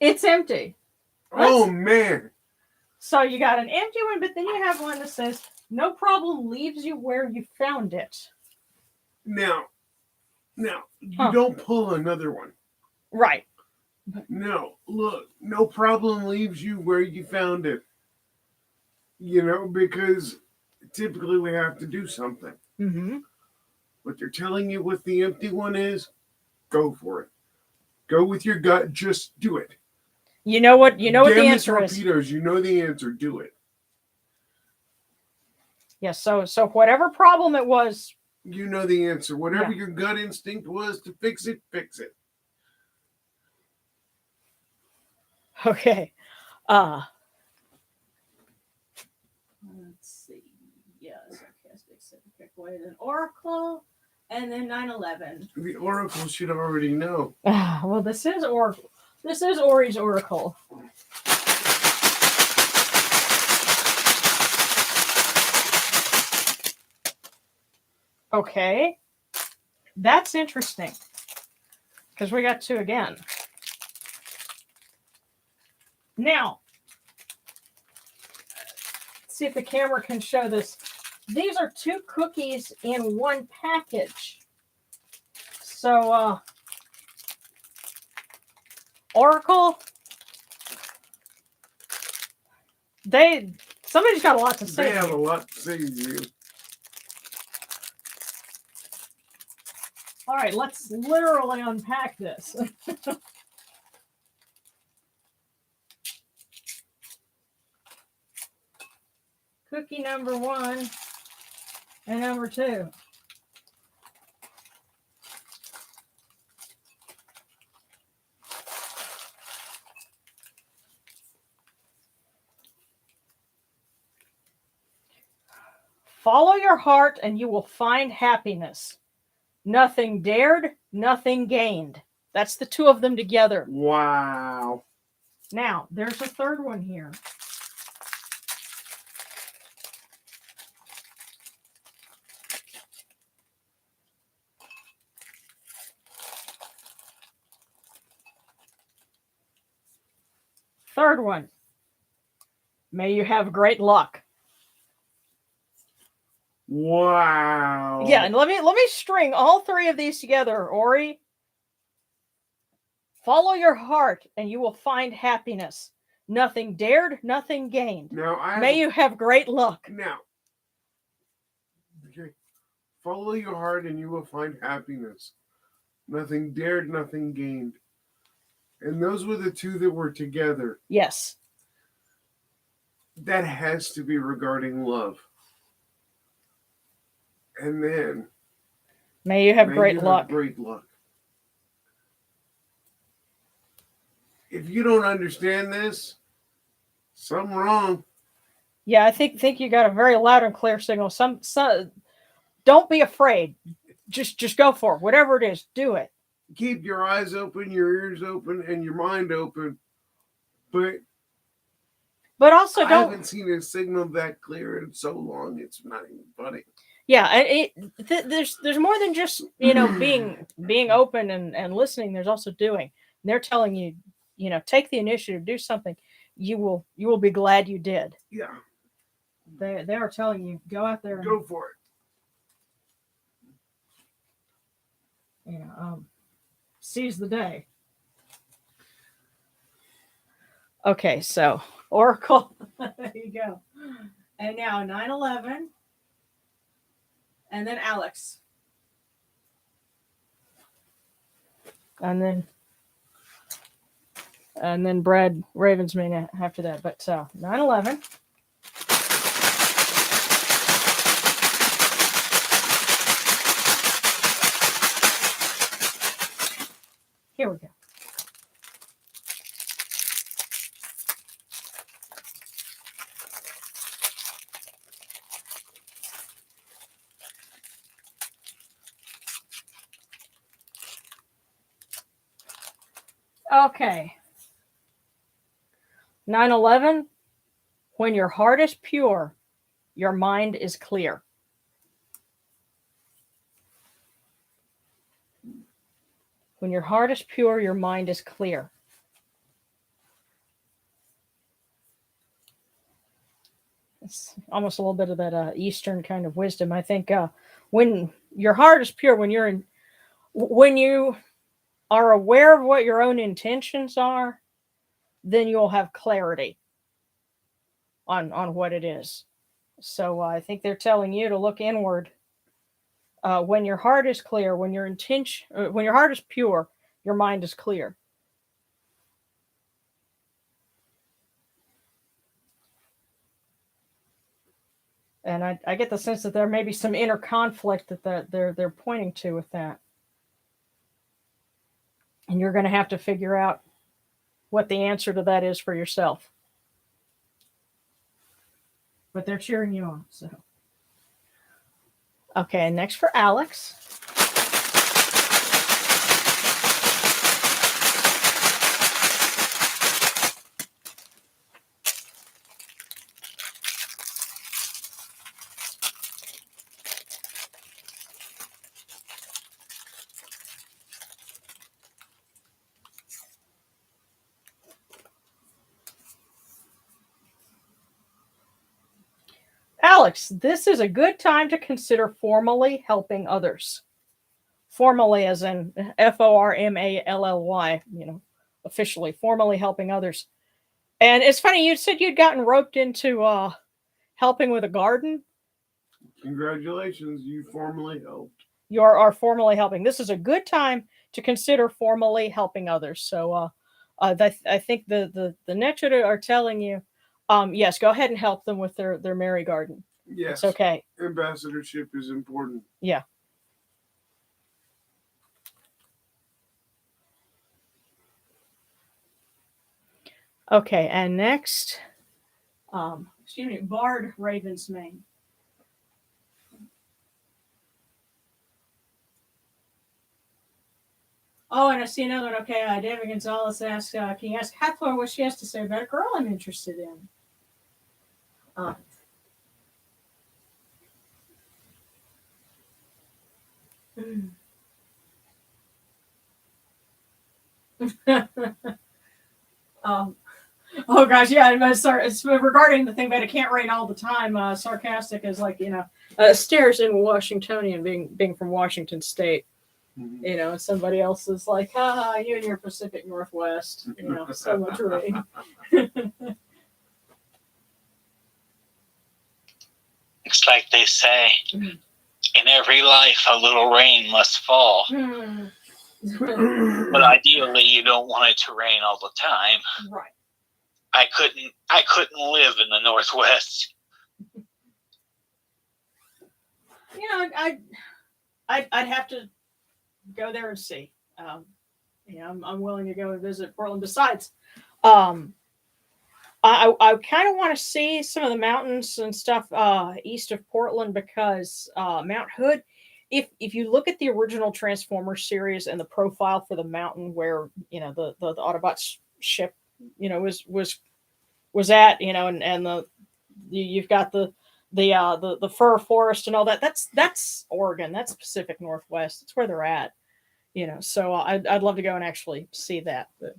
It's empty. Oh, man. So you got an empty one, but then you have one that says, no problem leaves you where you found it. Now, you don't pull another one. Right. No, look, no problem leaves you where you found it. You know, because typically we have to do something. Mm-hmm. What they're telling you what the empty one is, go for it. Go with your gut, just do it. You know what the answer is. Torpedoes, you know the answer, do it. Yes, so whatever problem it was. You know the answer. Whatever your gut instinct was to fix it, fix it. Okay. Let's see. Yeah, sarcastic, Sabakekwe, then Oracle, and then 9/11. The Oracle should already know. Well, this is Oracle. This is Ori's Oracle. Okay. That's interesting. Because we got 2 again. Now, let's see if the camera can show this. These are 2 cookies in one package. So, Oracle, somebody's got a lot to say. They have a lot to say to you. All right, let's literally unpack this. Cookie number 1 and number 2. Follow your heart and you will find happiness. Nothing dared, nothing gained. That's the 2 of them together. Wow. Now, there's a third one here. Third one. May you have great luck. Wow. Yeah, and let me string all 3 of these together, Ori. Follow your heart and you will find happiness. Nothing dared, nothing gained. Now May you have great luck. Now, okay. Follow your heart and you will find happiness. Nothing dared, nothing gained. And those were the 2 that were together. Yes. That has to be regarding love. And then May you have great luck. Great luck. If you don't understand this, something wrong. Yeah, I think you got a very loud and clear signal. Some don't be afraid. Just go for it. Whatever it is, do it. Keep your eyes open, your ears open, and your mind open. But also I don't. haven't seen a signal that clear in so long. It's not even funny. Yeah, and there's more than just being open and listening. There's also doing. And they're telling you, take the initiative, do something. You will be glad you did. Yeah. They are telling you, go out there and go for it. Seize the day. Okay, so Oracle. There you go. And now 9/11. And then Alex. And then Brad Ravensman after that. But 9/11. Here we go. Okay. 9/11. When your heart is pure, your mind is clear. When your heart is pure, your mind is clear. It's almost a little bit of that Eastern kind of wisdom. I think when your heart is pure, when you are aware of what your own intentions are, then you'll have clarity on what it is. So I think they're telling you to look inward. When your heart is clear, when your heart is pure, your mind is clear. And I get the sense that there may be some inner conflict that they're pointing to with that. And you're going to have to figure out what the answer to that is for yourself. But they're cheering you on. So, okay, next for Alex. Alex, this is a good time to consider formally helping others. Formally, as in FORMALLY, officially, formally helping others. And it's funny, you said you'd gotten roped into helping with a garden. Congratulations, you formally helped. You are formally helping. This is a good time to consider formally helping others. So I think the Netra are telling you, yes, go ahead and help them with their Mary garden. Yes. It's okay. Ambassadorship is important. Yeah. Okay, and next, excuse me, Bard Raven's Mane. Oh, and I see another one. Okay, David Gonzalez asks, can you ask Hathor what she has to say about a girl I'm interested in? um, oh gosh, yeah. Sorry, it's regarding the thing that it can't rain all the time. Sarcastic is like stares in Washingtonian, being from Washington State. And somebody else is like, you and your Pacific Northwest. So much rain. It's like they say, in every life, a little rain must fall. But ideally, you don't want it to rain all the time. Right. I couldn't live in the Northwest. I'd have to go there and see. I'm willing to go and visit Portland. Besides, I kind of want to see some of the mountains and stuff east of Portland because Mount Hood. If you look at the original Transformers series and the profile for the mountain where the Autobots ship was at and you've got the fir forest and all that. That's Oregon. That's Pacific Northwest. That's where they're at. So I'd love to go and actually see that. But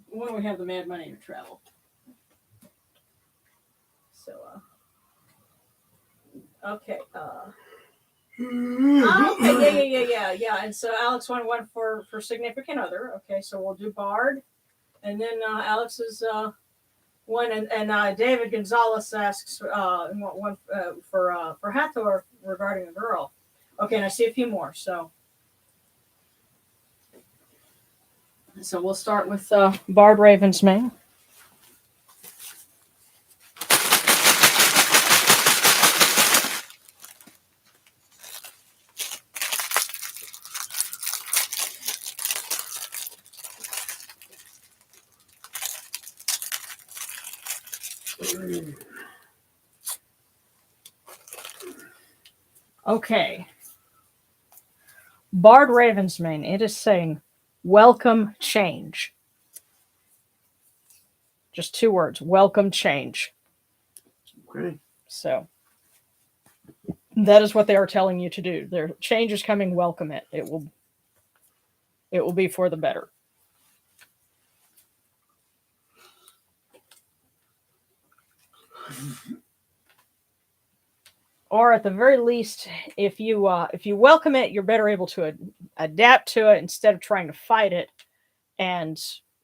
when do we have the mad money to travel? So okay. Okay. Yeah. And so Alex won one for significant other. Okay, so we'll do Bard, and then Alex's one, and David Gonzalez asks one for Hathor regarding a girl. Okay, and I see a few more. So we'll start with Bard Raven's Mane. Okay. Bard Ravensmane, it is saying, welcome change. Just 2 words, welcome change. Okay. So that is what they are telling you to do. Their change is coming, welcome it. It will be for the better. Or at the very least, if you welcome it, you're better able to adapt to it instead of trying to fight it. And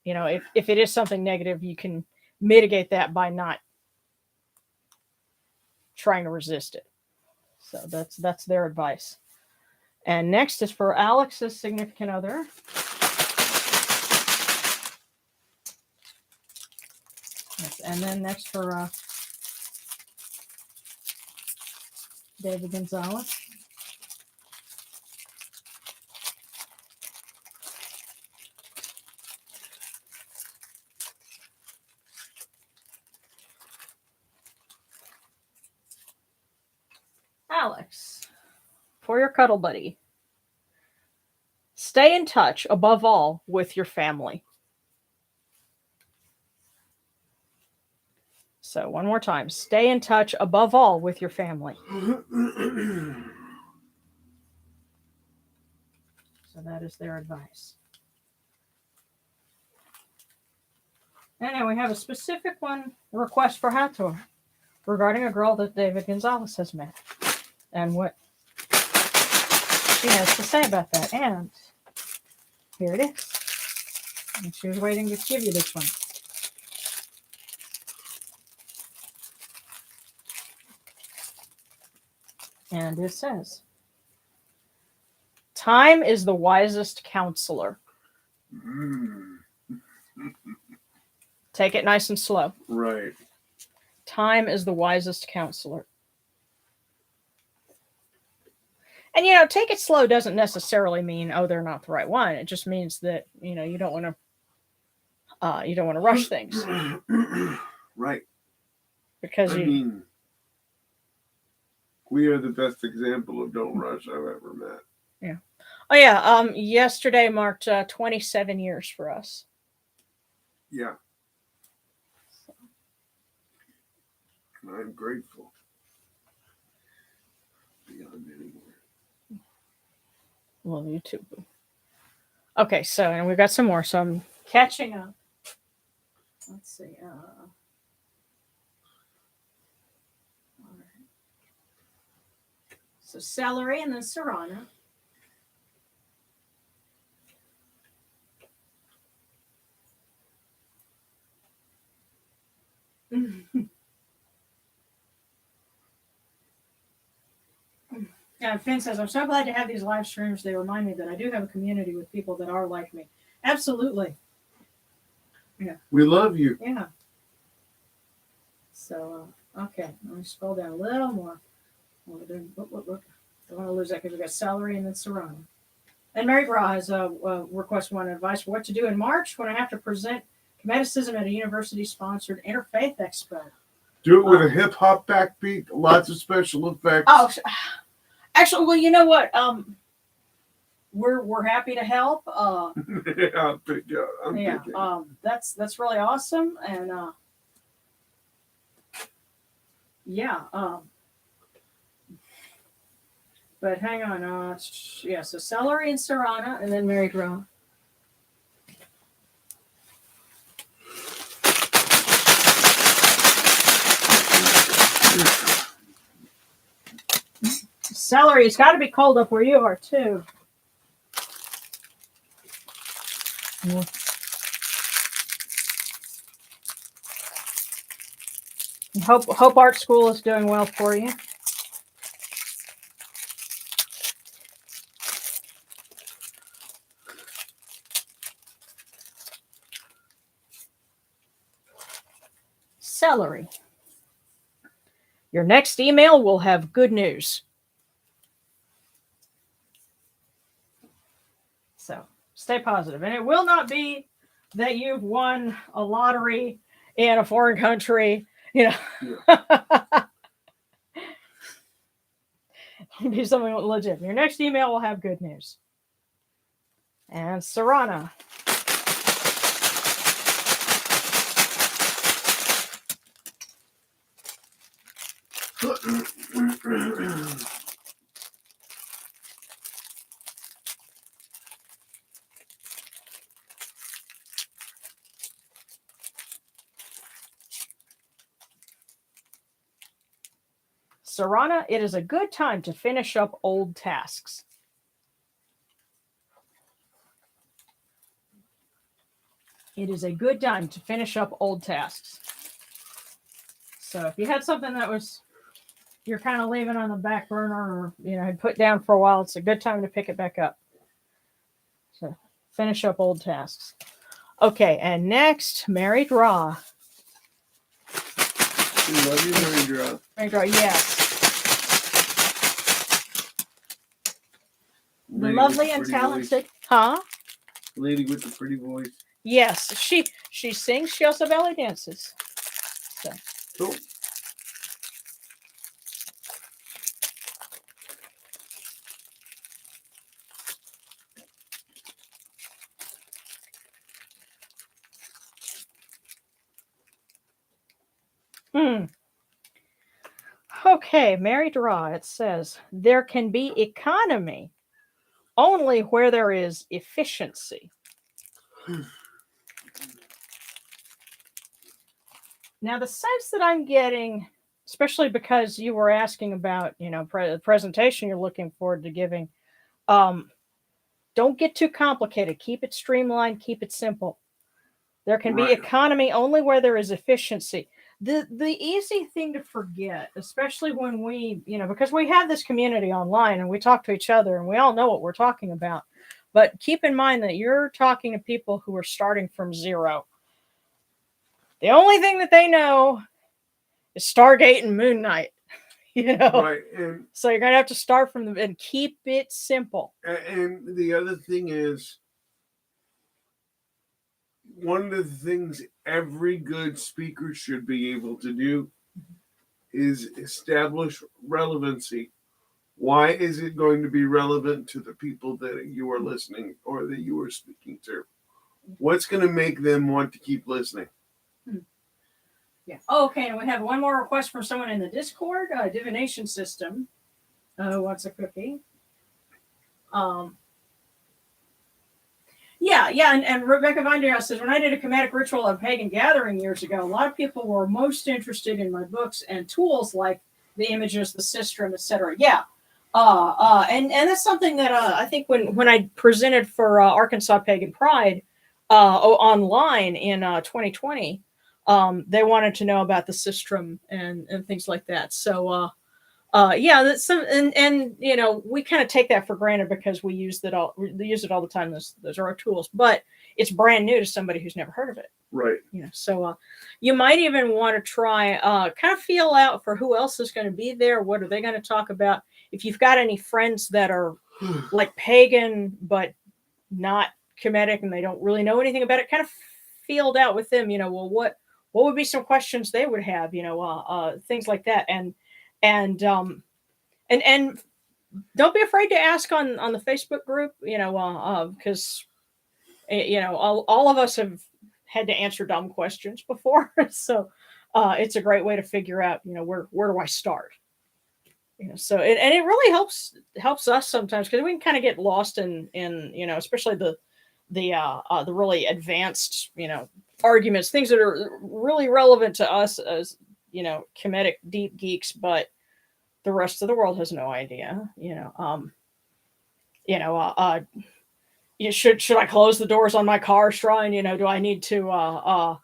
if it is something negative, you can mitigate that by not trying to resist it. So that's their advice. And next is for Alex's significant other. And then next for David Gonzalez. Alex, for your cuddle buddy, stay in touch above all with your family. So one more time, stay in touch above all with your family. So that is their advice. And now we have a specific one, a request for Hathor regarding a girl that David Gonzalez has met and what she has to say about that. And here it is. And she was waiting to give you this one. And it says, time is the wisest counselor. Mm, Take it nice and slow. right. Time is the wisest counselor. And take it slow doesn't necessarily mean they're not the right one. It just means that you don't want to rush things Right. because I mean, we are the best example of don't rush I've ever met. yeah. Oh yeah. Yesterday marked 27 years for us. Yeah. And I'm grateful. Beyond anywhere. Love you too. Okay, so and we've got some more. So I'm catching up. Let's see. All right. So celery and then serrano. Finn says, I'm so glad to have these live streams. They remind me that I do have a community with people that are like me. Absolutely. Yeah. We love you. Yeah. So, okay. Let me scroll down a little more. Don't want to lose that because we got celery and then serrano. And Mary Bra has request one advice for what to do in March when I have to present Kemeticism at a university-sponsored interfaith expo. Do it with a hip hop backbeat, lots of special effects. Oh, actually, well, you know what? We're happy to help. Yeah, I'm thinking. That's really awesome, and yeah. But hang on, yeah. So celery and serrano, and then Mary Bra. Celery, it's got to be cold up where you are too. Hope art school is doing well for you. Celery. Your next email will have good news. So stay positive. And it will not be that you've won a lottery in a foreign country. Yeah. It'll be something legit. Your next email will have good news. And serrano. Serrano, it is a good time to finish up old tasks. It is a good time to finish up old tasks. So if you had something that you're kind of leaving on the back burner or, had put down for a while, it's a good time to pick it back up. So finish up old tasks. Okay, and next, Married Raw. Love you, Married Raw. Married Raw, yes. The lovely and talented, voice. Huh? Lady with the pretty voice. Yes, she sings. She also belly dances. So. Cool. Okay, Married Raw, it says, there can be economy only where there is efficiency. Now, the sense that I'm getting, especially because you were asking about, the presentation you're looking forward to giving, don't get too complicated. Keep it streamlined. Keep it simple. There can be economy only where there is efficiency. the easy thing to forget, especially when we, because we have this community online and we talk to each other and we all know what we're talking about. But keep in mind that you're talking to people who are starting from zero. The only thing that they know is Stargate and Moon Knight, Right. And So you're gonna have to start from the and keep it simple. and the other thing is, one of the things every good speaker should be able to do is establish relevancy. Why is it going to be relevant to the people that you are listening or that you are speaking to? What's going to make them want to keep listening? Yeah. Oh, okay. And we have one more request from someone in the Discord. Divination system wants a cookie. Yeah. And Rebecca Vindehouse says, when I did a Kemetic ritual at Pagan Gathering years ago, a lot of people were most interested in my books and tools like the images, the sistrum, etc. Yeah. And that's something that I think when I presented for Arkansas Pagan Pride online in 2020, they wanted to know about the sistrum and things like that. So yeah, that's some, and we kind of take that for granted because we use it all the time. Those are our tools, but it's brand new to somebody who's never heard of it. Right. So you might even want to try kind of feel out for who else is going to be there. What are they going to talk about? If you've got any friends that are like pagan but not Kemetic and they don't really know anything about it, kind of field out with them. Well, what would be some questions they would have? Things like that, and don't be afraid to ask on the Facebook group. Because all of us have had to answer dumb questions before, so it's a great way to figure out where do I start. So it really helps us sometimes because we can kind of get lost in especially the really advanced arguments, things that are really relevant to us as Kemetic deep geeks, but the rest of the world has no idea. Should I close the doors on my car shrine? Do I need to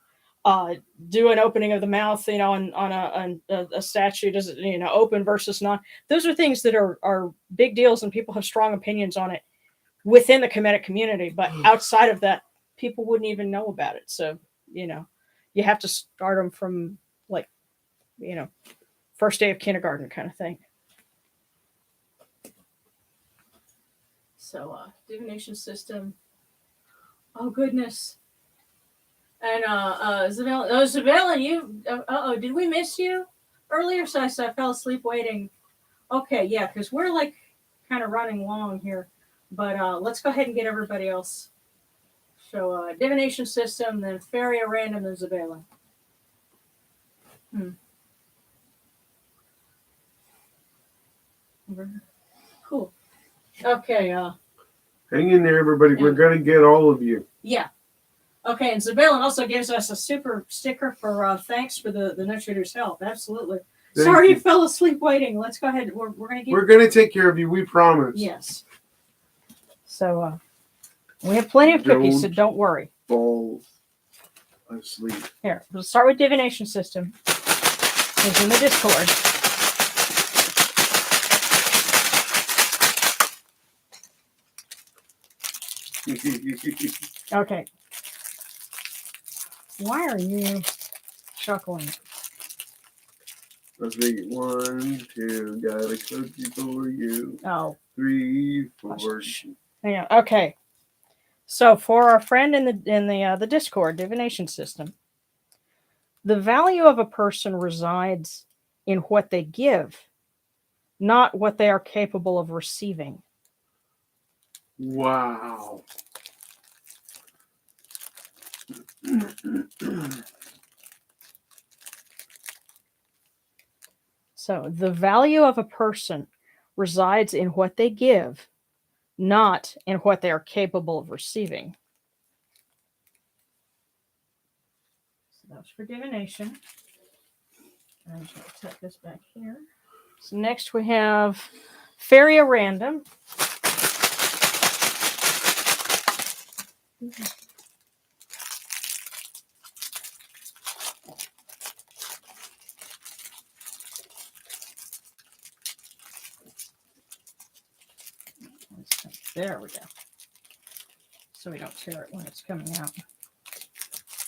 do an opening of the mouth, on a statue? Does it, open versus not? Those are things that are big deals, and people have strong opinions on it within the Kemetic community. But outside of that, people wouldn't even know about it. So, you have to start them from first day of kindergarten kind of thing. So, divination system. Oh goodness. And Isabella, you. Did we miss you earlier? So I fell asleep waiting. Okay, yeah, because we're kind of running long here, but let's go ahead and get everybody else. So divination system, then fairy at random, then Isabella. Cool. Okay. Hang in there, everybody. We're going to get all of you. Yeah. Okay, and Zabelin also gives us a super sticker for thanks for the Nutshooter's help. Absolutely. Sorry you fell asleep waiting. Let's go ahead. We're going to take care of you. We promise. Yes. So we have plenty of cookies, so don't worry. Fall asleep. Here, we'll start with divination system. It's in the Discord. Okay. Why are you chuckling? Let's see. 1, 2, got a cookie for you. Oh. 3, 4. Yeah. Okay. So for our friend in the Discord divination system, the value of a person resides in what they give, not what they are capable of receiving. Wow. So the value of a person resides in what they give, not in what they are capable of receiving. So that's for divination. I'm just going to tuck this back here. So next we have fairy at random. There we go. So we don't tear it when it's coming out.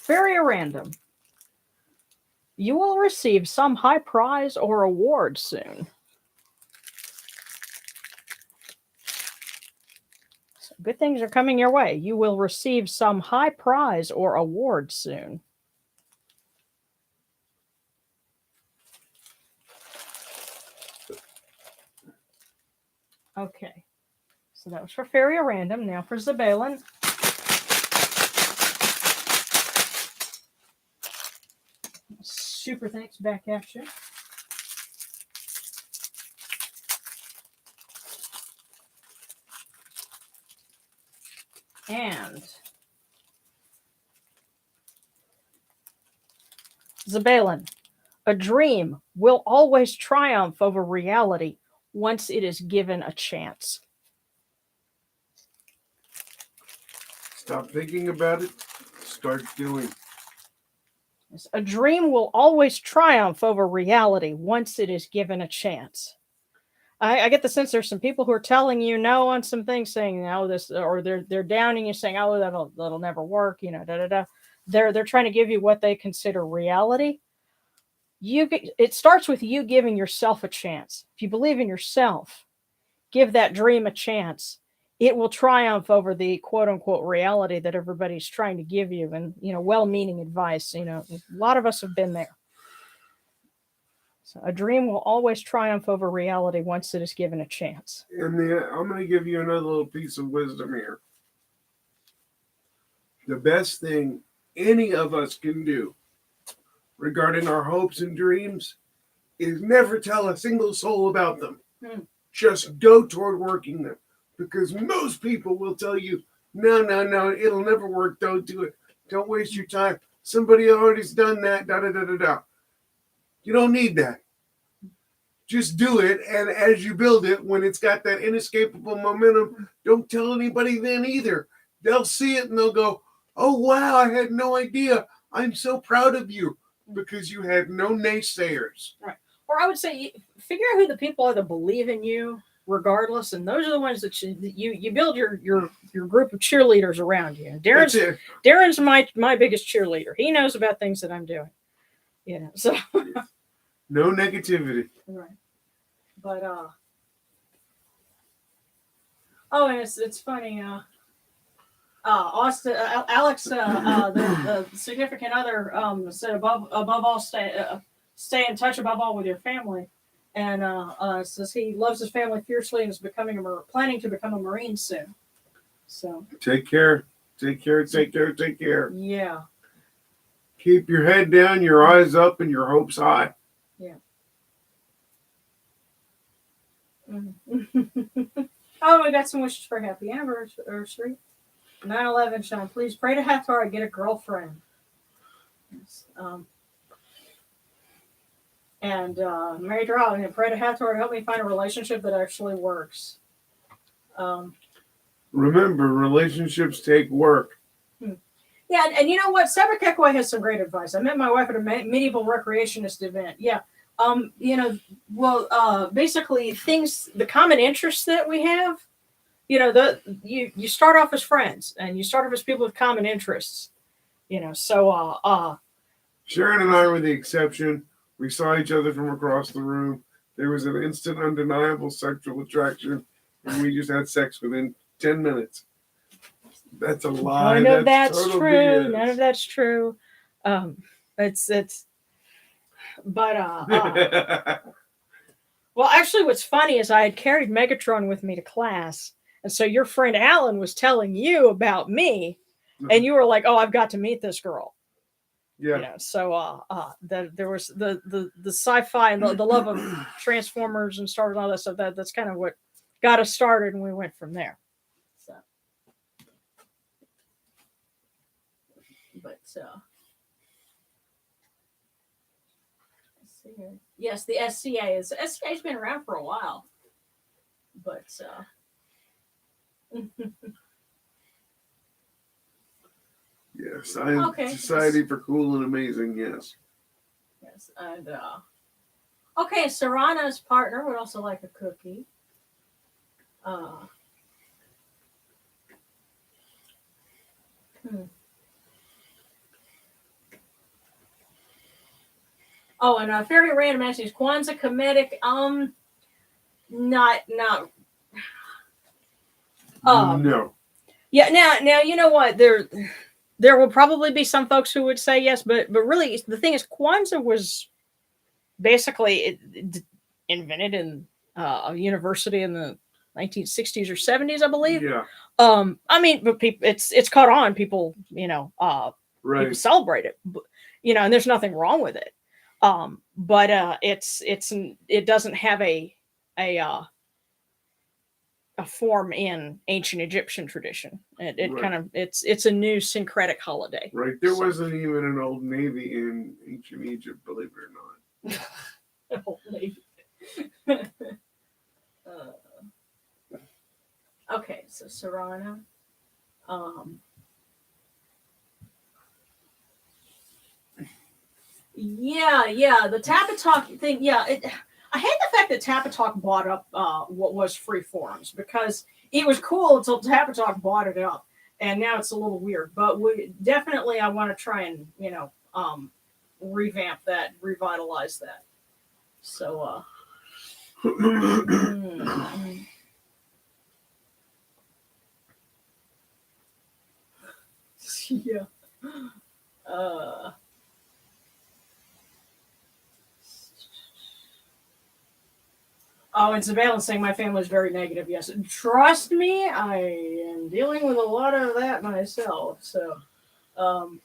Very random. You will receive some high prize or award soon. So good things are coming your way. You will receive some high prize or award soon. Okay. So that was for Fairy Random. Now for Zabalin. Super thanks back at you. And Zabalin, a dream will always triumph over reality once it is given a chance. Stop thinking about it. Start doing. A dream will always triumph over reality once it is given a chance. I get the sense there's some people who are telling you no on some things, saying no this, or they're downing you, saying oh that'll never work, da da da. They're trying to give you what they consider reality. It starts with you giving yourself a chance. If you believe in yourself, give that dream a chance. It will triumph over the quote unquote reality that everybody's trying to give you, and well-meaning advice. A lot of us have been there. So a dream will always triumph over reality once it is given a chance. And I'm going to give you another little piece of wisdom here. The best thing any of us can do regarding our hopes and dreams is never tell a single soul about them. Just go toward working them. Because most people will tell you, no, it'll never work. Don't do it. Don't waste your time. Somebody already's done that. Da da da da da. You don't need that. Just do it, and as you build it, when it's got that inescapable momentum, don't tell anybody then either. They'll see it and they'll go, oh, wow, I had no idea. I'm so proud of you, because you had no naysayers. Right. Or I would say, figure out who the people are that believe in you regardless, and those are the ones that you build your group of cheerleaders around you. Darren's my biggest cheerleader. He knows about things that I'm doing. So no negativity. Right. But and it's funny, Austin, Alex, the significant other, said above all stay in touch above all with your family, and says he loves his family fiercely and is planning to become a Marine soon. So take care. Yeah. Keep your head down, your eyes up, and your hopes high. Yeah. Oh, we got some wishes for happy anniversary. 9/11, Sean. Please pray to Hathor I get a girlfriend. Yes. And Mary Draw, pray to Hathor to help me find a relationship that actually works. Remember, relationships take work. Yeah, and you know what? Sabra Kekwe has some great advice. I met my wife at a medieval recreationist event. Yeah. Basically the common interests that we have, you start off as friends, and you start off as people with common interests, so Sharon and I were the exception. We saw each other from across the room. There was an instant, undeniable sexual attraction, and we just had sex within 10 minutes. That's a lie. None of that's true. BS. None of that's true. Well, actually, what's funny is I had carried Megatron with me to class, and so your friend Alan was telling you about me, and you were like, "Oh, I've got to meet this girl." Yeah. There was the sci-fi and the love of Transformers and Star Wars and all that stuff. That's kind of what got us started, and we went from there. So, but let's see here. Yes, the SCA's been around for a while, but yes, Society for Cool and Amazing. Yes. Yes, and okay, Sarana's partner would also like a cookie. Oh, and Fairy Random asks Kwanzaa Kemetic. Not. No. Yeah. Now you know what there will probably be some folks who would say yes, but really the thing is Kwanzaa was basically invented in a university in the 1960s or 70s, I believe. Yeah. I mean, but people, it's caught on. People, Right. people celebrate it, and there's nothing wrong with it. But it doesn't have a form in ancient Egyptian tradition. It Right. kind of it's a new syncretic holiday. Right. There wasn't even an Old Navy in ancient Egypt, believe it or not. Old Navy. Okay, so Sarana. Yeah, the Tapatalk thing. Yeah, I hate the fact that Tapatalk bought up what was free forums because it was cool until Tapatalk bought it up, and now it's a little weird. But I want to try and revamp that, revitalize that. So. Yeah. Oh, and Savannah saying my family is very negative. Yes, trust me, I am dealing with a lot of that myself. So, and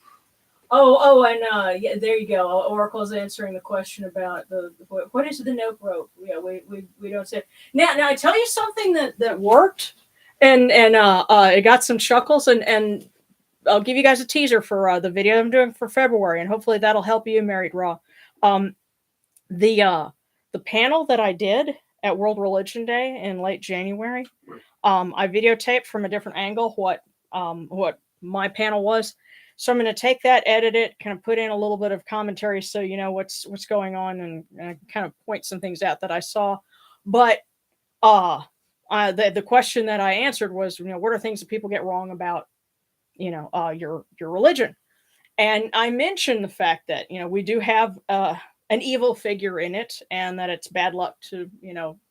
yeah, there you go. Oracle's answering the question about what is the note rope. Yeah, we don't say now. I tell you something that worked, and it got some chuckles, and I'll give you guys a teaser for the video I'm doing for February, and hopefully that'll help you, Married Raw. The panel that I did at World Religion Day in late January, I videotaped from a different angle what my panel was. So I'm going to take that, edit it, kind of put in a little bit of commentary so you know what's going on, and kind of point some things out that I saw. But the question that I answered was, what are things that people get wrong about, your religion? And I mentioned the fact that we do have an evil figure in it, and that it's bad luck to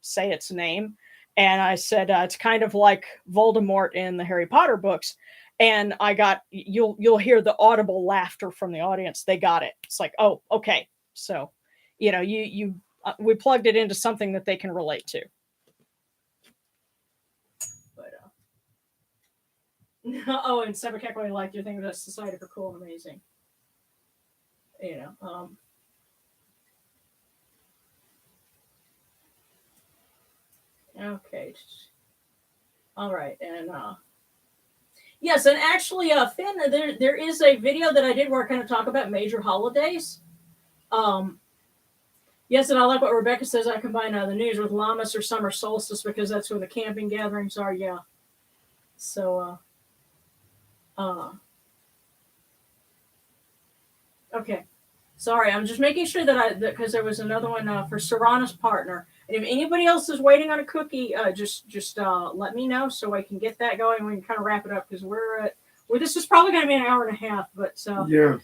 say its name. And I said it's kind of like Voldemort in the Harry Potter books. And I got you'll hear the audible laughter from the audience. They got it. It's like, oh, okay. So, we plugged it into something that they can relate to. But oh, and Sebekek, I like your thing about Society for Cool and Amazing. Okay. All right, and yes, and actually, Finn, there is a video that I did where I kind of talk about major holidays. Yes, and I like what Rebecca says. I combine the news with Lammas or summer solstice because that's when the camping gatherings are. Yeah. So, okay. Sorry, I'm just making sure that because there was another one for Sarana's partner. And if anybody else is waiting on a cookie, just let me know so I can get that going. We can kind of wrap it up because this is probably going to be an hour and a half. But yeah.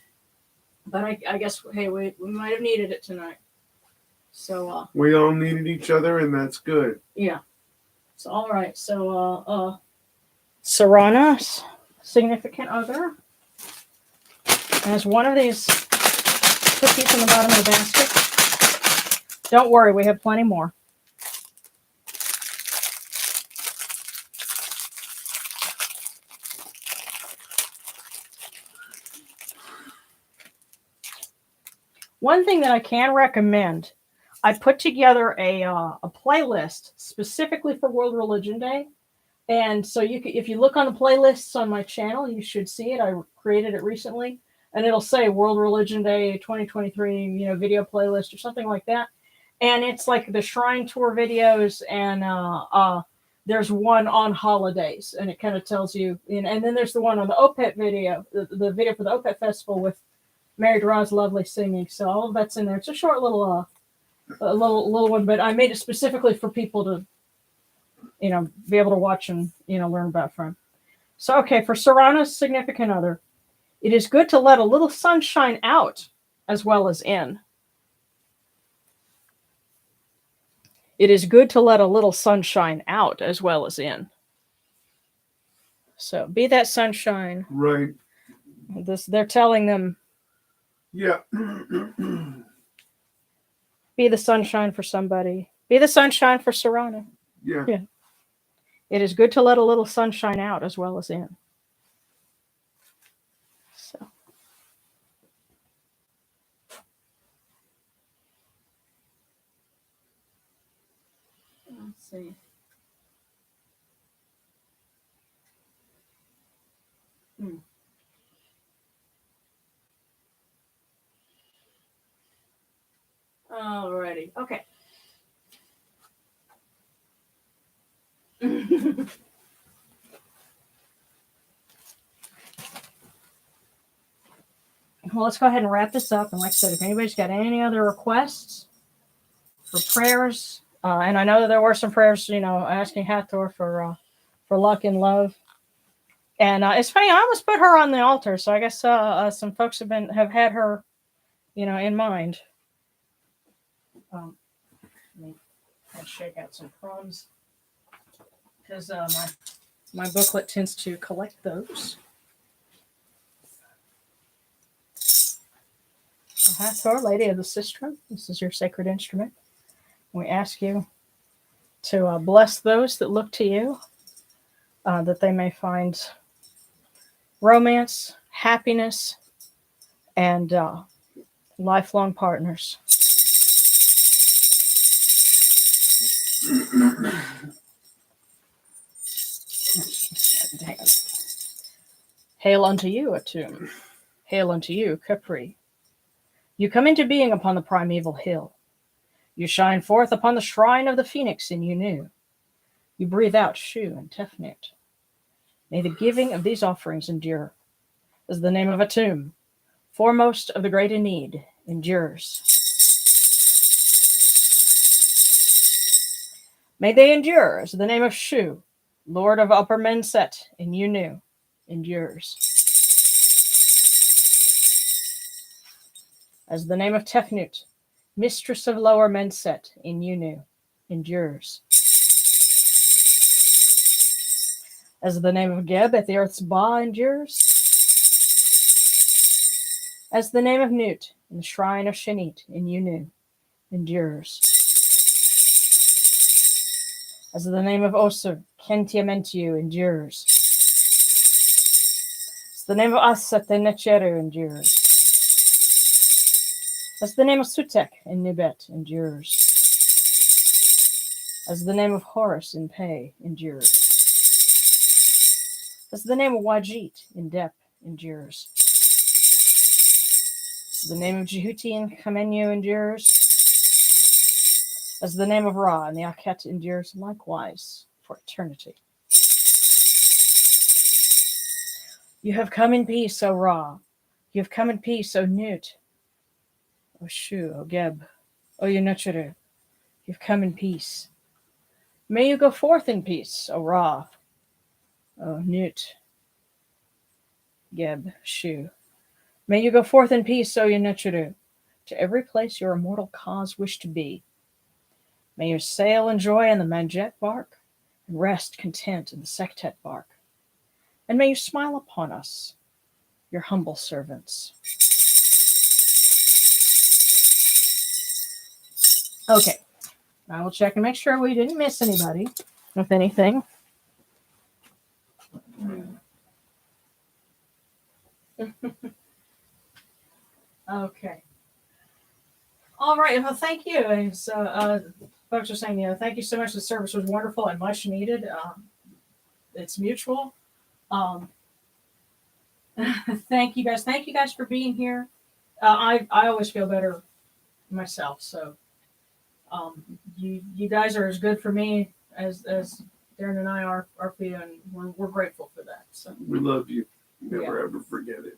But I guess we might have needed it tonight. So we all needed each other, and that's good. Yeah. So all right. So Sarana's significant other has one of these cookies in the bottom of the basket. Don't worry, we have plenty more. One thing that I can recommend, I put together a playlist specifically for World Religion Day. And so if you look on the playlists on my channel, you should see it. I created it recently. And it'll say World Religion Day 2023, video playlist or something like that. And it's like the Shrine Tour videos, and there's one on holidays, and it kind of tells you. And then there's the one on the OPET video, the video for the OPET festival with Mary Draw's lovely singing. So all of that's in there. It's a short little one, but I made it specifically for people to, be able to watch and learn about from. So, okay, for Serrana's significant other, it is good to let a little sunshine out as well as in. It is good to let a little sunshine out as well as in. So be that sunshine. Right. They're telling them, Yeah. be the sunshine for somebody. Be the sunshine for Serrana. Yeah. Yeah. It is good to let a little sunshine out as well as in. So. Let's see. Alrighty. Okay. Well, let's go ahead and wrap this up. And like I said, if anybody's got any other requests for prayers, and I know that there were some prayers, asking Hathor for luck and love. And it's funny, I almost put her on the altar, so I guess some folks have had her, in mind. Let me shake out some crumbs because my booklet tends to collect those. Hathor, Lady of the Sistrum, this is your sacred instrument. We ask you to bless those that look to you, that they may find romance, happiness, and lifelong partners. Hail unto you, Atum. Hail unto you, Capri. You come into being upon the primeval hill. You shine forth upon the shrine of the phoenix in Unu. You breathe out Shu and Tefnut. May the giving of these offerings endure, as the name of Atum, foremost of the great in need, endures. May they endure, as the name of Shu, Lord of Upper Menset in Unu, endures. As the name of Tefnut, Mistress of Lower Menset in Unu, endures. As the name of Geb at the earth's Ba endures. As the name of Nut in the shrine of Shanit in Unu endures. As the name of Osir, Kentiamentiu endures. As the name of Asat in Necheru endures. As the name of Sutek in Nibet endures. As the name of Horus in Pe endures. As the name of Wajit in Dep endures. As the name of Jehuti in Kamenu endures. As the name of Ra in the Akhet endures likewise for eternity. You have come in peace, O Ra. You have come in peace, O Nut. O Shu, O Geb, O Yenucheru. You've come in peace. May you go forth in peace, O Ra. O Nut, Geb, Shu. May you go forth in peace, O Yenucheru, to every place your immortal cause wish to be. May you sail in joy in the Manjet bark, and rest content in the Sektet bark. And may you smile upon us, your humble servants. Okay, I will check and make sure we didn't miss anybody with anything. Okay. All right. Well, thank you. And so, folks are saying, thank you so much. The service was wonderful and much needed. It's mutual. Thank you guys. Thank you guys for being here. I always feel better myself. So, you guys are as good for me as Darren and I are for you, and we're grateful for that. So We love you. Never ever forget it.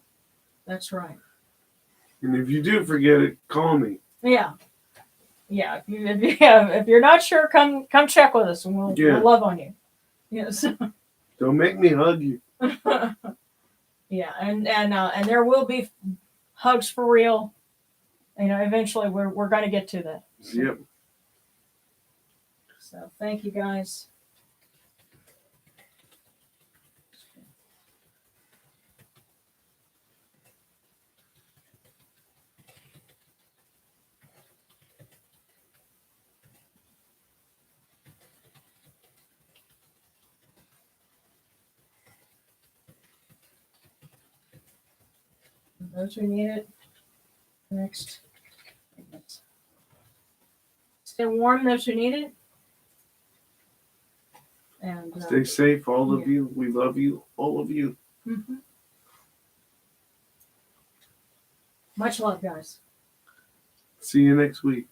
that's right. And if you do forget it, call me. Yeah. If you're not sure, come check with us, and we'll love on you. Yes. Don't make me hug you. Yeah, and there will be hugs for real. Eventually we're going to get to that. Yep. So thank you guys. Those who need it. Next. Stay warm, those who need it. And Stay safe, all of you. We love you, all of you. Mm-hmm. Much love, guys. See you next week.